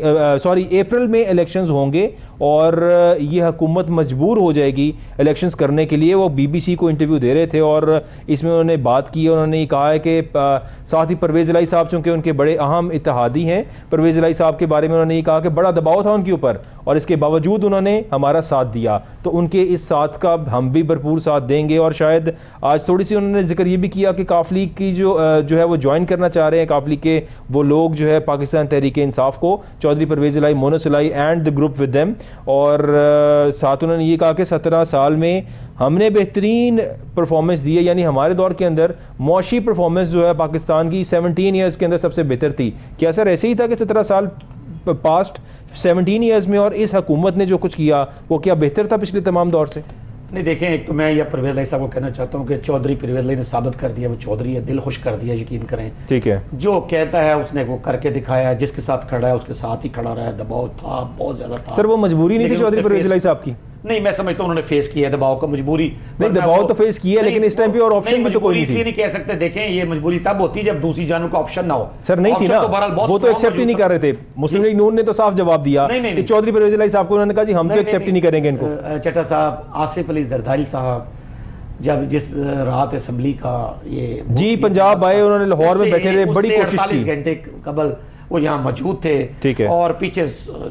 اپریل میں الیکشنز ہوں گے اور یہ حکومت مجبور ہو جائے گی الیکشنز کرنے کے لیے. وہ بی بی سی کو انٹرویو دے رہے تھے اور اس میں انہوں نے بات کی, انہوں نے یہ کہا ہے کہ ساتھ ہی پرویز الہی صاحب چونکہ ان کے بڑے اہم اتحادی ہیں, پرویز الہی صاحب کے بارے میں انہوں نے یہ کہا کہ بڑا دباؤ تھا ان کے اوپر اور اس کے باوجود انہوں نے ہمارا ساتھ دیا, تو ان کے اس ساتھ کا ہم بھی بھرپور ساتھ دیں گے. اور شاید آج تھوڑی سی انہوں نے ذکر یہ بھی کیا کہ کاف لیگ کی جو ہے وہ جوائن کرنا چاہ رہے ہیں, کاف لیگ کے وہ لوگ جو ہے پاکستان تحریک انصاف کو, چودھری پرویز الہی, مونس الہی and the group with them. اور ساتھ انہوں نے یہ کہا کہ 17 سال میں ہم نے بہترین پرفارمنس دی ہے, یعنی ہمارے دور کے اندر معاشی پرفارمنس جو ہے پاکستان کی 17 ایئرز کے اندر سب سے بہتر تھی. کیا سر ایسے ہی تھا کہ 17 سال پاسٹ 17 ایئرز میں اور اس حکومت نے جو کچھ کیا وہ کیا بہتر تھا پچھلے تمام دور سے؟ نہیں دیکھیں, ایک تو میں یہ پرویز الہی صاحب کو کہنا چاہتا ہوں کہ چودھری پرویز الہی نے ثابت کر دیا وہ چودھری ہے, دل خوش کر دیا, یقین کریں. ٹھیک ہے, جو کہتا ہے اس نے وہ کر کے دکھایا, جس کے ساتھ کھڑا ہے اس کے ساتھ ہی کھڑا رہا ہے. دباؤ تھا, بہت زیادہ تھا. سر وہ مجبوری نہیں تھی چودھری پرویز الہی صاحب کی؟ نہیں, میں سمجھتا ہوں انہوں نے فیس کیا ہے دباؤ کا, مجبوری نہیں, دباؤ تو فیس کیا ہے لیکن اس ٹائم پہ اور آپشن بھی تو کوئی نہیں تھی. نہیں کہہ سکتے, دیکھیں یہ مجبوری تب ہوتی ہے جب دوسری جانب کا آپشن نہ ہو. سر نہیں تھی نا, وہ تو ایکسیپٹ ہی نہیں کر رہے تھے. مسلم لیگ نون نے تو صاف جواب دیا کہ چودھری پرویز الہی صاحب کو انہوں نے کہا جی ہم تو ایکسیپٹ ہی نہیں کریں گے ان کو. چٹا صاحب, آصف علی زرداری صاحب جب جس رات اسمبلی کا یہ جی پنجاب آئے, انہوں نے لاہور میں بیٹھے رہے, بڑی کوشش کی. 48 گھنٹے قبل وہ یہاں موجود تھے اور پیچھے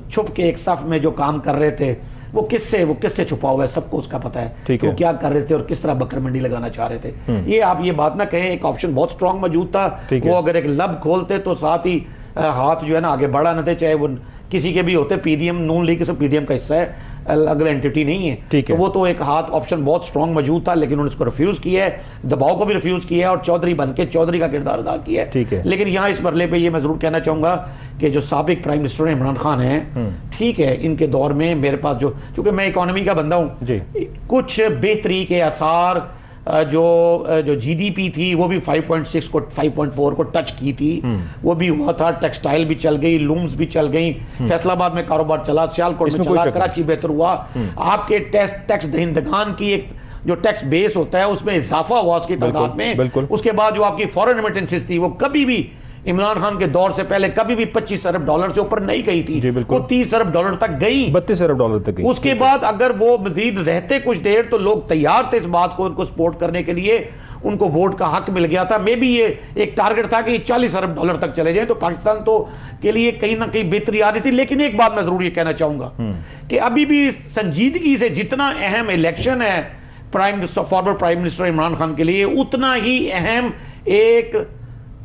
چھپ کے ایک صف میں جو کام کر رہے تھے, وہ کس سے چھپا ہوا ہے, سب کو اس کا پتہ ہے وہ کیا کر رہے تھے اور کس طرح بکر منڈی لگانا چاہ رہے تھے. یہ آپ یہ بات نہ کہیں, ایک آپشن بہت سٹرونگ موجود تھا. وہ اگر ایک لب کھولتے تو ساتھ ہی ہاتھ جو ہے نا آگے بڑھا نہ تھے, چاہے وہ کسی کے بھی ہوتے. پی ڈی ایم نون لیگ سے پی ڈی ایم کا حصہ ہے, الگ اینٹی نہیں ہے, تو وہ تو ایک ہاتھ آپشن بہت سٹرونگ موجود تھا, لیکن انہوں نے اس کو ریفیوز کیا ہے, دباؤ کو بھی ریفیوز کیا ہے اور چودھری بن کے چودھری کا کردار ادا کیا ہے. لیکن یہاں اس مرحلے پہ یہ میں ضرور کہنا چاہوں گا کہ جو سابق پرائم منسٹر عمران خان ہیں, ٹھیک ہے, ان کے دور میں میرے پاس جو, چونکہ میں اکانومی کا بندہ ہوں, کچھ بہتری کے آثار جو جی ڈی پی تھی وہ بھی 5.6 کو 5.4 کو ٹچ کی تھی, وہ بھی ہوا تھا. ٹیکسٹائل بھی چل گئی, لومز بھی چل گئی, فیصل آباد میں کاروبار چلا, سیالکوٹ میں چلا, کراچی بہتر ہوا. آپ کے ٹیکس دہندگان کی ایک جو ٹیکس بیس ہوتا ہے اس میں اضافہ ہوا اس کی تعداد میں. اس کے بعد جو آپ کی فورن ریمیٹنسز تھی وہ کبھی بھی عمران خان کے دور سے پہلے کبھی بھی 25 ارب ڈالر سے اوپر نہیں گئی تھی, وہ 30 ارب ڈالر تک گئی, 32 ارب ڈالر تک گئی. اس کے بعد اگر وہ مزید رہتے کچھ دیر تو لوگ تیار تھے اس بات کو ان کو سپورٹ کرنے کے لیے, ان کو ووٹ کا حق مل گیا تھا. میں بھی یہ ایک ٹارگٹ تھا کہ 40 ارب ڈالر تک چلے جائیں تو پاکستان تو کے لیے کہیں نہ کہیں بہتری آ رہی تھی. لیکن ایک بات میں ضرور یہ کہنا چاہوں گا کہ ابھی بھی سنجیدگی سے جتنا اہم الیکشن ہے former prime minister Imran Khan کے لیے, اتنا ہی اہم ایک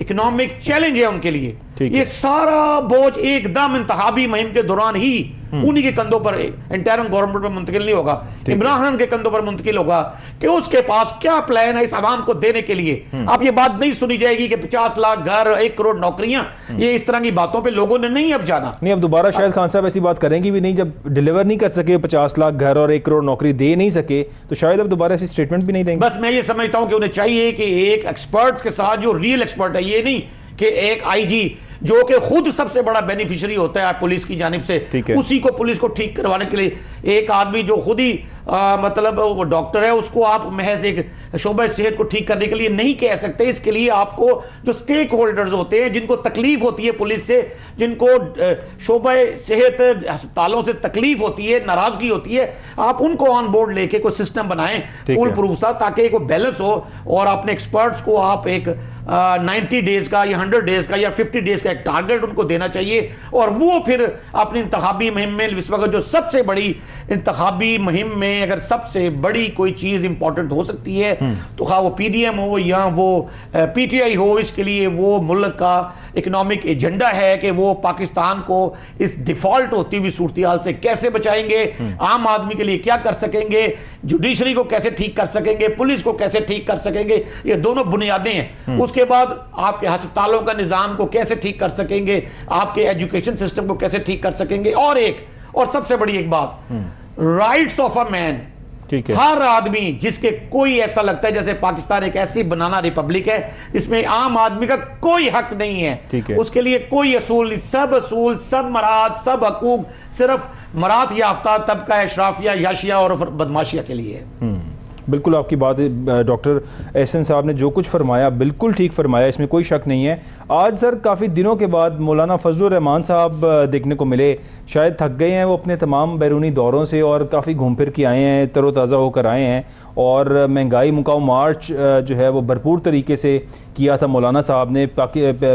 اکنامک چیلنج ہے ان کے لیے. یہ سارا بوجھ ایک دم انتخابی مہم کے دوران ہی انہی کے کندھوں پر انٹرم گورنمنٹ پر منتقل نہیں ہوگا, عمران خان کے کندھوں پر منتقل ہوگا کہ اس کے پاس کیا پلان ہے اس عوام کو دینے کے لیے. اب یہ بات نہیں سنی جائے گی کہ 50 لاکھ گھر, 1 کروڑ نوکریاں, یہ اس طرح کی باتوں پہ لوگوں نے نہیں اب جانا. نہیں, اب دوبارہ شاید خان صاحب ایسی بات کریں گی بھی نہیں, جب ڈیلیور نہیں کر سکے 50 لاکھ گھر اور 1 کروڑ نوکری دے نہیں سکے تو شاید اب دوبارہ ایسی اسٹیٹمنٹ بھی نہیں دیں گے. بس میں یہ سمجھتا ہوں کہ انہیں چاہیے کہ ایک ایکسپرٹس کے ساتھ جو ریئل ایکسپرٹ ہے, یہ نہیں کہ ایک آئی جی جو کہ خود سب سے بڑا بینیفیشری ہوتا ہے پولیس کی جانب سے, اسی کو پولیس کو ٹھیک کروانے کے لیے ایک آدمی جو خود ہی مطلب وہ ڈاکٹر ہے, اس کو آپ محض ایک شعبہ صحت کو ٹھیک کرنے کے لیے نہیں کہہ سکتے. اس کے لیے آپ کو جو سٹیک ہولڈرز ہوتے ہیں, جن کو تکلیف ہوتی ہے پولیس سے, جن کو شعبہ صحت ہسپتالوں سے تکلیف ہوتی ہے, ناراضگی ہوتی ہے, آپ ان کو آن بورڈ لے کے کوئی سسٹم بنائیں فول پروف سا, تاکہ کوئی بیلنس ہو اور اپنے ایکسپرٹس کو آپ ایک 90 ڈیز کا یا 100 ڈیز کا یا 50 ڈیز کا ایک ٹارگٹ ان کو دینا چاہیے. اور وہ پھر اپنی انتخابی مہم میں اس وقت جو سب سے بڑی انتخابی مہم میں اگر سب سے بڑی کوئی چیز امپورٹنٹ ہو سکتی ہے تو خواہ وہ پی ڈی ایم ہو یا وہ پی ٹی آئی ہو, اس کے لیے وہ ملک کا اکنامک ایجنڈا ہے کہ وہ پاکستان کو اس ڈیفالٹ ہوتی ہوئی صورتحال سے کیسے بچائیں گے, عام آدمی کے لیے کیا کر سکیں گے, جوڈیشری کو کیسے ٹھیک کر سکیں گے, پولیس کو کیسے ٹھیک کر سکیں گے. یہ دونوں بنیادیں ہیں. اس کے بعد آپ کے ہسپتالوں کا نظام کو کیسے ٹھیک کر سکیں گے, آپ کے ایجوکیشن سسٹم کو کیسے ٹھیک کر سکیں گے. اور سب سے بڑی ایک بات, رائٹس آف اے مین, ٹھیک ہے. ہر آدمی جس کے کوئی ایسا لگتا ہے جیسے پاکستان ایک ایسی بنانا ریپبلک ہے جس میں عام آدمی کا کوئی حق نہیں ہے, اس کے لیے کوئی اصول نہیں, سب مراد, سب حقوق صرف مراد یافتہ طبقہ اشرافیہ, یاشیہ اور بدماشیہ کے لیے ہے. بالکل آپ کی بات ڈاکٹر احسن صاحب نے جو کچھ فرمایا بالکل ٹھیک فرمایا, اس میں کوئی شک نہیں ہے. آج سر کافی دنوں کے بعد مولانا فضل الرحمان صاحب دیکھنے کو ملے, شاید تھک گئے ہیں وہ اپنے تمام بیرونی دوروں سے اور کافی گھوم پھر کے آئے ہیں, تر و تازہ ہو کر آئے ہیں, اور مہنگائی مکاؤ مارچ جو ہے وہ بھرپور طریقے سے کیا تھا. مولانا صاحب نے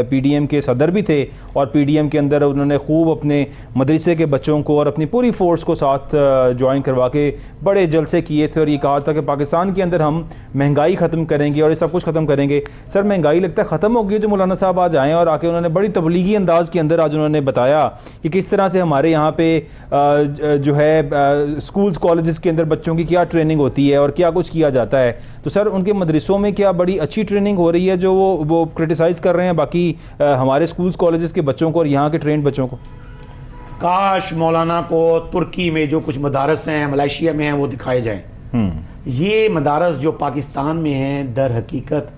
پی ڈی ایم کے صدر بھی تھے, اور پی ڈی ایم کے اندر انہوں نے خوب اپنے مدرسے کے بچوں کو اور اپنی پوری فورس کو ساتھ جوائن کروا کے بڑے جلسے کیے تھے, اور یہ کہا تھا کہ پاکستان کے اندر ہم مہنگائی ختم کریں گے اور یہ سب کچھ ختم کریں گے. سر مہنگائی لگتا ہے ختم ہو گئی جو مولانا صاحب آج آئے ہیں, اور آ کے انہوں نے بڑی تبلیغی انداز کے اندر آج انہوں نے بتایا کہ کس طرح سے ہمارے یہاں پہ جو ہے اسکولز کالجز کے اندر بچوں کی کیا ٹریننگ ہوتی ہے اور کیا کچھ کیا جاتا ہے. تو سر ان کے مدرسوں میں کیا بڑی اچھی ٹریننگ ہو رہی ہے جو وہ کرٹیسائز کر رہے ہیں باقی ہمارے اسکولز کالجز کے بچوں کو اور یہاں کے ٹرینڈ بچوں کو؟ کاش مولانا کو ترکی میں جو کچھ مدارس ہیں, ملائیشیا میں ہیں, وہ دکھائے جائیں. یہ مدارس جو پاکستان میں ہیں در حقیقت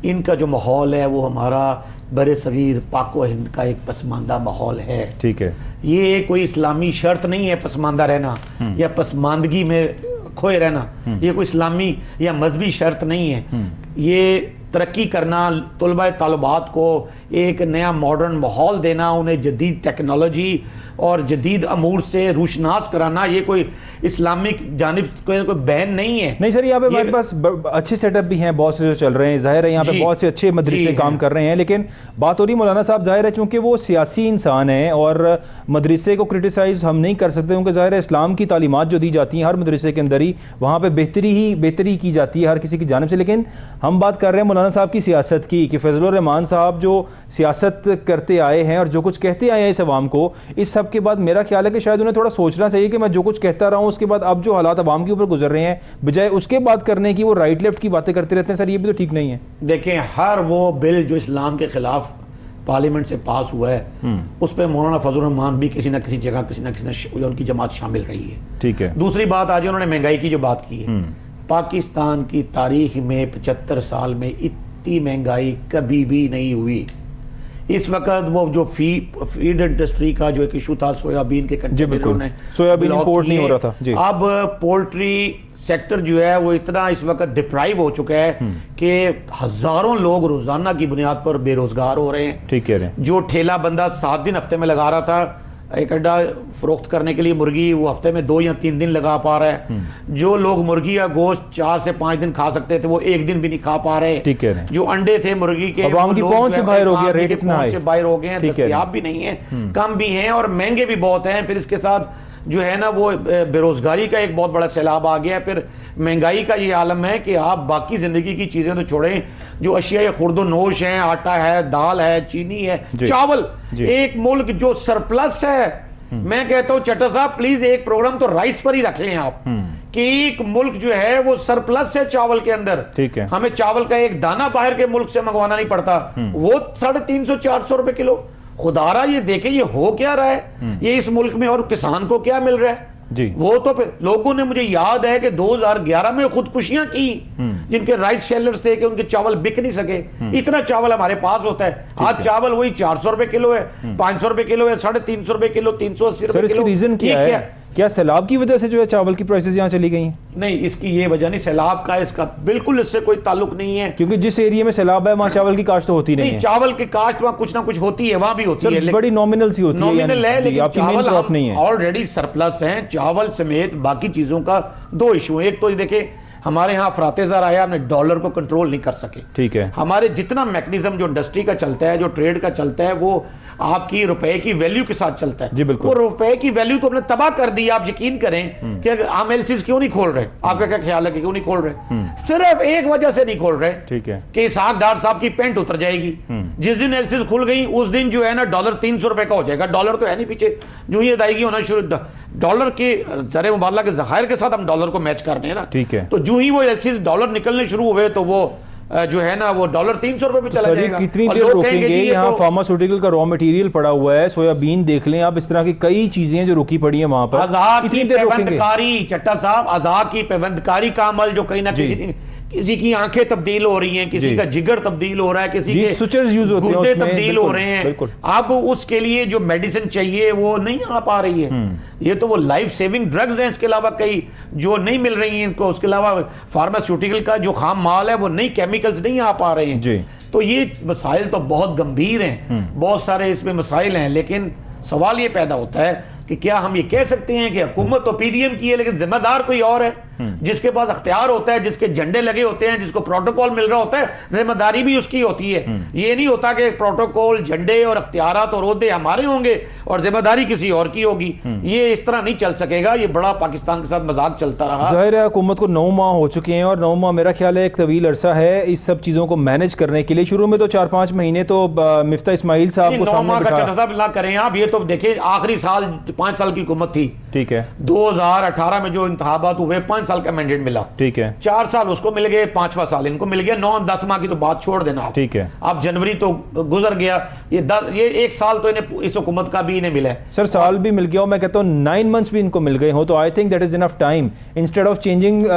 ان کا جو ماحول ہے وہ ہمارا بر صغیر پاک و ہند کا ایک پسماندہ ماحول ہے. ٹھیک ہے. یہ کوئی اسلامی شرط نہیں ہے پسماندہ رہنا یا پسماندگی میں کھوئے رہنا, یہ کوئی اسلامی یا مذہبی شرط نہیں ہے. یہ ترقی کرنا, طلبہ طالبات کو ایک نیا ماڈرن ماحول دینا, انہیں جدید ٹیکنالوجی اور جدید امور سے روشناس کرانا, یہ کوئی اسلامک جانب کوئی بین نہیں ہے. نہیں سر, یہاں پہ ہمارے پاس اچھے سیٹ اپ بھی ہیں, بہت سے جو چل رہے ہیں, ظاہر ہے یہاں پہ بہت سے اچھے مدرسے کام کر رہے ہیں, لیکن بات ہو رہی مولانا صاحب ظاہر ہے چونکہ وہ سیاسی انسان ہیں اور مدرسے کو کرٹیسائز ہم نہیں کر سکتے کیونکہ ظاہر ہے اسلام کی تعلیمات جو دی جاتی ہیں ہر مدرسے کے اندر ہی وہاں پہ بہتری کی جاتی ہے ہر کسی کی جانب سے. لیکن ہم بات کر رہے ہیں مولانا صاحب کی سیاست کی, کہ فضل الرحمان صاحب جو سیاست کرتے آئے ہیں اور جو کچھ کہتے آئے ہیں اس عوام کو, اس سب کے بعد میرا خیال ہے کہ شاید انہیں تھوڑا سوچنا چاہیے کہ میں جو کچھ کہتا رہا ہوں اس کے بعد اب جو حالات عوام کے اوپر گزر رہے ہیں بجائے اس کے بعد کرنے کی وہ رائٹ لیفٹ کی باتیں کرتے رہتے ہیں. سر یہ بھی تو ٹھیک نہیں ہے. دیکھیں ہر وہ بل جو اسلام کے خلاف پارلیمنٹ سے پاس ہوا ہے اس پہ مولانا فضل الرحمان بھی کسی نہ کسی جگہ کسی نہ کسی ان کی جماعت شامل رہی ہے. ٹھیک ہے. دوسری بات آج انہوں نے مہنگائی کی جو بات کی ہے, پاکستان کی تاریخ میں 75 سال میں اتنی مہنگائی کبھی بھی نہیں ہوئی. اس وقت وہ جو فیڈ انڈسٹری کا جو ایک ایشو تھا سویابین کے کنٹینروں نے سویابین امپورٹ نہیں ہو رہا تھا, اب پولٹری سیکٹر جو ہے وہ اتنا اس وقت ڈپرائیو ہو چکا ہے کہ ہزاروں لوگ روزانہ کی بنیاد پر بے روزگار ہو رہے ہیں. ٹھیک کہہ رہے ہیں. جو ٹھیلا بندہ 7 دن ہفتے میں لگا رہا تھا ایک اڈا فروخت کرنے کے لیے مرغی, وہ ہفتے میں 2 یا 3 دن لگا پا رہا ہے. جو لوگ مرغی کا گوشت 4 سے 5 دن کھا سکتے تھے وہ 1 دن بھی نہیں کھا پا رہے. ٹھیک کہہ رہے ہیں. جو انڈے تھے مرغی کے عوام کی پہنچ سے باہر ہو گیا, ریٹ اتنا ہے, باہر ہو گئے ہیں, دستیاب بھی نہیں ہیں, کم بھی ہیں اور مہنگے بھی بہت ہیں. پھر اس کے ساتھ جو ہے نا وہ بے روزگاری کا ایک بہت بڑا سیلاب آ گیا ہے. پھر مہنگائی کا یہ عالم ہے کہ آپ باقی زندگی کی چیزیں تو چھوڑیں, جو اشیاء خرد و نوش ہیں, آٹا ہے, دال ہے, چینی ہے, چاول, ایک ملک جو سرپلس ہے. میں کہتا ہوں چٹا صاحب پلیز ایک پروگرام تو رائس پر ہی رکھ لیں آپ, کہ ایک ملک جو ہے وہ سرپلس ہے چاول کے اندر. ہمیں چاول کا ایک دانہ باہر کے ملک سے منگوانا نہیں پڑتا, وہ 350-400 روپے کلو. خدا رہا یہ دیکھیں یہ ہو کیا رہا ہے یہ اس ملک میں, اور کسان کو کیا مل رہا ہے. وہ تو پھر لوگوں نے, مجھے یاد ہے کہ 2011 میں خودکشیاں کی جن کے رائس شیلرز تھے کہ ان کے چاول بک نہیں سکے. اتنا چاول ہمارے پاس ہوتا ہے. آج چاول وہی 400 روپے کلو ہے, 500 روپے کلو ہے, 350 روپے کلو, 380 روپے کلو. اس کی ریزن کیا ہے؟ کیا سیلاب کی وجہ سے جو ہے چاول کی پرائسز یہاں چلی گئی ہیں؟ نہیں, اس کی یہ وجہ نہیں, سیلاب کا اس کا بالکل اس سے کوئی تعلق نہیں ہے. کیونکہ جس ایریا میں سیلاب ہے وہاں چاول کی کاشت ہوتی نہیں ہے. چاول کی کاشت وہاں کچھ نہ کچھ ہوتی ہے, وہاں بھی ہوتی ہے, بڑی نومینل سی ہوتی ہے. نومینل ہے, لیکن چاول نہیں ہے, آلریڈی سرپلس ہیں. چاول سمیت باقی چیزوں کا 2 ایشو ہیں. ایک تو دیکھیں ہمارے ہاں افراط زر آیا, ہم نے ڈالر کو کنٹرول نہیں کر سکے. ٹھیک ہے. ہمارے جتنا میکنزم جو انڈسٹری کا چلتا ہے, جو ٹریڈ کا چلتا ہے, وہ آپ کی روپے کی ویلیو کے ساتھ چلتا ہے. جی بالکل. وہ روپے کی ویلیو تو ہم نے تباہ کر دی. آپ یقین کریں کہ ہم ایلسیز کیوں نہیں کھول رہے, آپ کا کیا خیال ہے کہ کیوں نہیں کھول رہے؟ صرف ایک وجہ سے نہیں کھول رہے. ٹھیک ہے. کہ اسحاق ڈار صاحب کی پینٹ اتر جائے گی. جس دن ایلسیز کھل گئی اس دن جو ہے نا ڈالر 300 روپے کا ہو جائے گا. ڈالر تو ہے نہیں پیچھے, جو ہی ادائیگی ہونا شروع, ڈالر کے زر مبادلہ کے ذخائر کے ساتھ ہم ڈالر کو میچ کر رہے ہیں نا. ٹھیک ہے. تو جو ہی وہ ایلسیز ڈالر نکلنے شروع ہوئے تو وہ جو ہے نا وہ ڈالر 300 روپے پہ چلا جائے گا. کتنی اور دیر لوگ روکیں کہیں گے؟ جی یہ یہاں تو فارماسیوٹیکل کا را مٹیریل پڑا ہوا ہے, سویا بین دیکھ لیں آپ, اس طرح کی کئی چیزیں جو رکی پڑی ہیں وہاں پر. آزاد کتنی کی دیر روکیں گے؟ پیوندکاری چٹا صاحب, آزاد کی پیوندکاری کا عمل جو کہیں نہ کسی کی آنکھیں تبدیل ہو رہی ہیں, کسی کا جگر تبدیل ہو رہا ہے, کسی کے سوئچرز یوز ہوتے ہیں گردے اس میں, تبدیل ہو رہے ہیں. اب اس کے لیے جو میڈیسن چاہیے وہ نہیں آ پا رہی ہے. یہ تو وہ لائف سیونگ ڈرگز ہیں, اس کے علاوہ کئی جو نہیں مل رہی ہیں ان کو. اس کے علاوہ فارماسیوٹیکل کا جو خام مال ہے وہ نئی کیمیکلز نہیں آ پا رہے ہیں. تو یہ مسائل تو بہت گمبھیر ہیں, بہت سارے اس میں مسائل ہیں. لیکن سوال یہ پیدا ہوتا ہے کہ کیا ہم یہ کہہ سکتے ہیں کہ حکومت تو پی ڈی ایم کی ہے لیکن ذمہ دار کوئی اور ہے, جس کے پاس اختیار ہوتا ہے, جس کے جھنڈے لگے ہوتے ہیں, جس کو پروٹوکول مل رہا ہوتا ہے, ذمہ داری بھی اس کی ہوتی ہے. یہ نہیں ہوتا کہ پروٹوکول, جھنڈے اور اختیارات اور عہدے ہمارے ہوں گے اور ذمہ داری کسی اور کی ہوگی. یہ اس طرح نہیں چل سکے گا. یہ بڑا پاکستان کے ساتھ مذاق چلتا رہا. ظاہر ہے حکومت کو 9 ماہ ہو چکے ہیں, اور 9 ماہ میرا خیال ہے ایک طویل عرصہ ہے اس سب چیزوں کو مینج کرنے کے لیے. شروع میں تو 4-5 مہینے تو مفتاح اسماعیل صاحب کو 9 ماہ کا چٹا صاحب نہ کریں آپ. یہ تو دیکھیں آخری سال 5 سال کی حکومت تھی, ٹھیک ہے, 2018 میں جو انتخابات ہوئے 5 سال کا مینڈیٹ ملا, ٹھیک ہے, 4 سال اس کو مل گئے, 5واں سال ان کو مل گیا. 9-10 ماہ کی تو بات چھوڑ دینا آپ, ٹھیک ہے. اب جنوری تو گزر گیا, یہ 1 سال تو انہیں اس حکومت کا بھی انہیں ملا ہے. سر سال بھی مل گیا ہو, میں کہتا ہوں 9 منتھس بھی ان کو مل گئے ہوں, تو I think that is enough time. Instead of changing,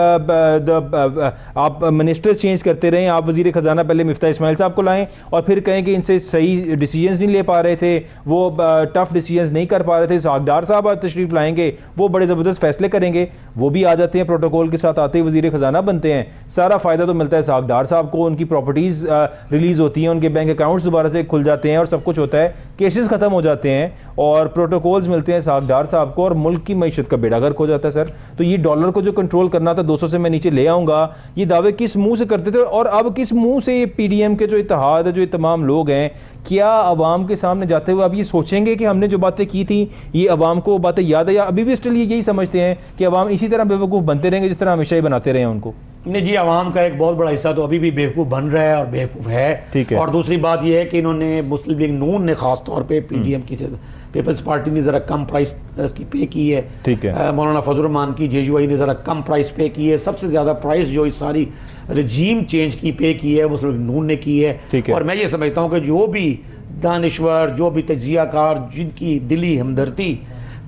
آپ منسٹر چینج کرتے رہیں, آپ وزیر خزانہ پہلے مفتاح اسماعیل صاحب کو لائیں اور پھر کہیں کہ ان سے صحیح ڈیسیجنز نہیں لے پا رہے تھے, وہ ٹف ڈیسیجنز نہیں کر پا رہے تھے. اسحاق ڈار صاحب آج تشریف لائیں گے, وہ بڑے زبردست فیصلے کریں گے, وہ بھی آ جاتے ہیں پروٹوکول کے ساتھ, آتے ہی وزیر خزانہ بنتے ہیں. سارا فائدہ تو ملتا ہے اسحاق ڈار صاحب کو, ان کی پراپرٹیز ریلیز ہوتی ہیں, ان کے بینک اکاؤنٹس دوبارہ سے کھل جاتے ہیں اور سب کچھ ہوتا ہے, کیسز ختم ہو جاتے ہیں اور پروٹوکولز ملتے ہیں اسحاق ڈار صاحب کو, اور ملک کی معیشت کا بیڑا غرق ہو جاتا ہے. سر تو یہ ڈالر کو جو کنٹرول کرنا تھا 200 سے میں نیچے لے آؤں گا, یہ دعوے کس منہ سے کرتے تھے, اور اب کس منہ سے یہ پی ڈی ایم کے جو اتحاد ہے, جو تمام لوگ ہیں, کیا عوام کے سامنے جاتے ہوئے اب یہ سوچیں گے کہ ہم نے جو باتیں کی تھی یہ عوام کو باتیں یاد ہے, یا ابھی بھی اسٹل یہی سمجھتے ہیں کہ عوام اسی طرح بے وقوف بنتے رہیں گے جس طرح ہمیشہ ہی بناتے رہے ہیں ان کو؟ نہیں جی, عوام کا ایک بہت بڑا حصہ تو ابھی بھی بیوقوف بن رہا ہے اور بیوقوف ہے. اور دوسری بات یہ ہے کہ انہوں نے مسلم لیگ نون نے خاص طور پہ پی ڈی ایم کی پیپلز پارٹی نے ذرا کم پرائس کی پے کی ہے, مولانا فضل الرحمان کی جے یو آئی نے ذرا کم پرائس پے کی ہے. سب سے زیادہ پرائس جو اس ساری رجیم چینج کی پے کی ہے مسلم لیگ نون نے کی ہے. اور میں یہ سمجھتا ہوں کہ جو بھی دانشور, جو بھی تجزیہ کار, جن کی دلی ہمدردی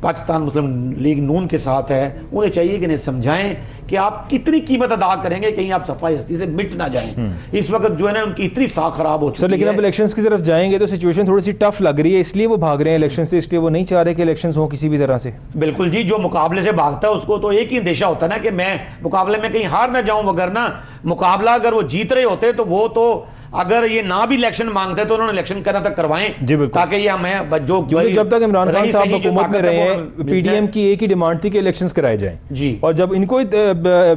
پاکستان مسلم لیگ نون کے ساتھ ہے, انہیں چاہیے کہ انہیں سمجھائیں کہ آپ کتنی قیمت ادا کریں گے, کہیں آپ صفائی ہستی سے مٹ نہ جائیں. اس وقت جو ہے نا ان کی اتنی ساکھ خراب ہو چکی ہے. لیکن اب الیکشنز کی طرف جائیں گے تو سچویشن تھوڑی سی ٹف لگ رہی ہے, اس لیے وہ بھاگ رہے ہیں الیکشن سے, اس لیے وہ نہیں چاہ رہے کہ الیکشنز ہوں کسی بھی طرح سے. بالکل جی, جو مقابلے سے بھاگتا ہے اس کو تو ایک ہی اندیشہ ہوتا ہے نا کہ میں مقابلے میں کہیں ہار نہ جاؤں, وگرنہ مقابلہ اگر وہ جیت رہے ہوتے تو وہ تو اگر یہ نہ بھی الیکشن مانگتے تو انہوں نے الیکشن کرنا تک کروائیں, تاکہ یہ ہمیں جو جب تک عمران خان صاحب حکومت میں رہے ہیں پی ڈی ایم کی ایک ہی ڈیمانڈ تھی کہ الیکشنز کرائے جائیں جی, اور جب ان کو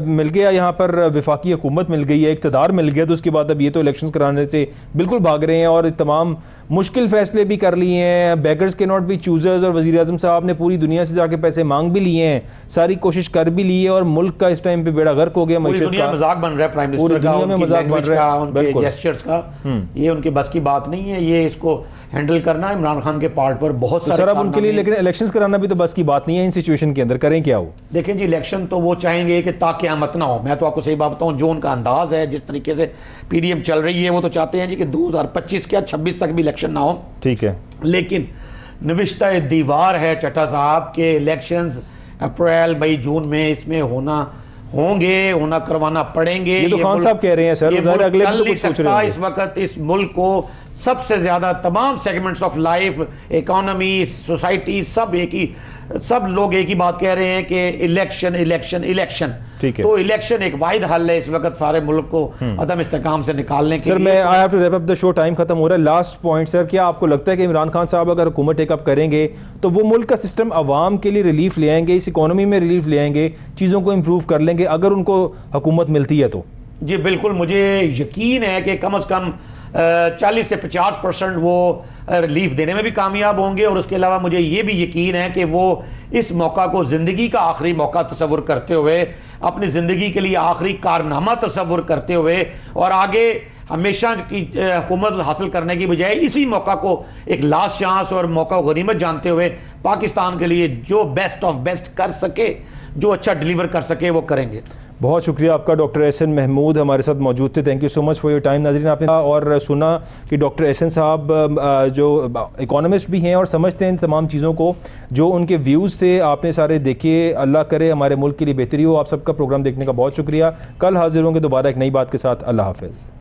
مل گیا یہاں پر وفاقی حکومت مل گئی ہے, اقتدار مل گیا, تو اس کے بعد اب یہ تو الیکشنز کرانے سے بالکل بھاگ رہے ہیں اور تمام مشکل فیصلے بھی کر لیے ہیں. بیگرز کے ناٹ بی چوزرز, اور وزیر اعظم صاحب نے پوری دنیا سے جا کے پیسے مانگ بھی لیے ہیں, ساری کوشش کر بھی لی ہے, اور ملک کا اس ٹائم پہ بیڑا غرق ہو گیا. پوری دنیا مذاق بن رہا ہے پرائم منسٹر کا, ان کی لینگویج کا, ان کے جیسچرز کا. یہ ان کی بس کی بات نہیں ہے, یہ اس کو ہینڈل کرنا عمران خان کے پارٹ پر بہت سارے. سر اب ان کے لیے لیکن الیکشنز کرانا بھی تو بس کی بات نہیں ہے ان سچویشن کے اندر, کریں کیا وہ؟ دیکھیں جی, الیکشن تو وہ چاہیں گے کہ تا قیامت نہ ہو. میں تو آپ کو صحیح بات بتاؤں, جو ان کا انداز ہے, جس طریقے سے پی ڈی ایم چل رہی ہے, وہ تو چاہتے ہیں جی کہ 2025 کیا 26 تک بھی الیکشن نہ ہو. ٹھیک ہے, لیکن نوشتہ دیوار ہے چٹا صاحب کے الیکشنز اپریل مئی جون میں اس میں ہوں گے, ہونا کروانا پڑیں گے. یہ تو خان صاحب کہہ رہے ہیں سر, ظاہر اگلے بھی تو کچھ سوچ رہے ہیں. اس وقت اس ملک کو سب سے زیادہ تمام segments of life, economy, society, سب لوگ ایک ہی بات کہہ رہے ہیں کہ الیکشن الیکشن الیکشن. تو الیکشن ایک واحد حل ہے اس وقت سارے ملک کو عدم استحکام سے نکالنے کے لیے. سر میں I have to wrap up the show, time ختم ہو رہا ہے. لاسٹ پوائنٹ سر, کیا آپ کو لگتا ہے کہ عمران خان صاحب اگر حکومت ٹیک اپ کریں گے تو وہ ملک کا سسٹم عوام کے لیے ریلیف لے آئیں گے, اس اکانومی میں ریلیف لے آئیں گے, چیزوں کو امپروو کر لیں گے اگر ان کو حکومت ملتی ہے تو؟ جی بالکل, مجھے یقین ہے کہ کم از کم 40 سے 50% وہ ریلیف دینے میں بھی کامیاب ہوں گے. اور اس کے علاوہ مجھے یہ بھی یقین ہے کہ وہ اس موقع کو زندگی کا آخری موقع تصور کرتے ہوئے, اپنی زندگی کے لیے آخری کارنامہ تصور کرتے ہوئے, اور آگے ہمیشہ کی حکومت حاصل کرنے کی بجائے اسی موقع کو ایک لاسٹ چانس اور موقع غنیمت جانتے ہوئے پاکستان کے لیے جو بیسٹ آف بیسٹ کر سکے، جو اچھا ڈیلیور کر سکے وہ کریں گے۔ بہت شکریہ آپ کا ڈاکٹر احسن محمود ہمارے ساتھ موجود تھے، thank you so much for your time. ناظرین آپ نے اور سنا کہ ڈاکٹر احسن صاحب جو اکانومسٹ بھی ہیں اور سمجھتے ہیں ان تمام چیزوں کو، جو ان کے ویوز تھے آپ نے سارے دیکھے۔ اللہ کرے ہمارے ملک کے لیے بہتری ہو۔ آپ سب کا پروگرام دیکھنے کا بہت شکریہ۔ کل حاضر ہوں گے دوبارہ ایک نئی بات کے ساتھ۔ اللہ حافظ۔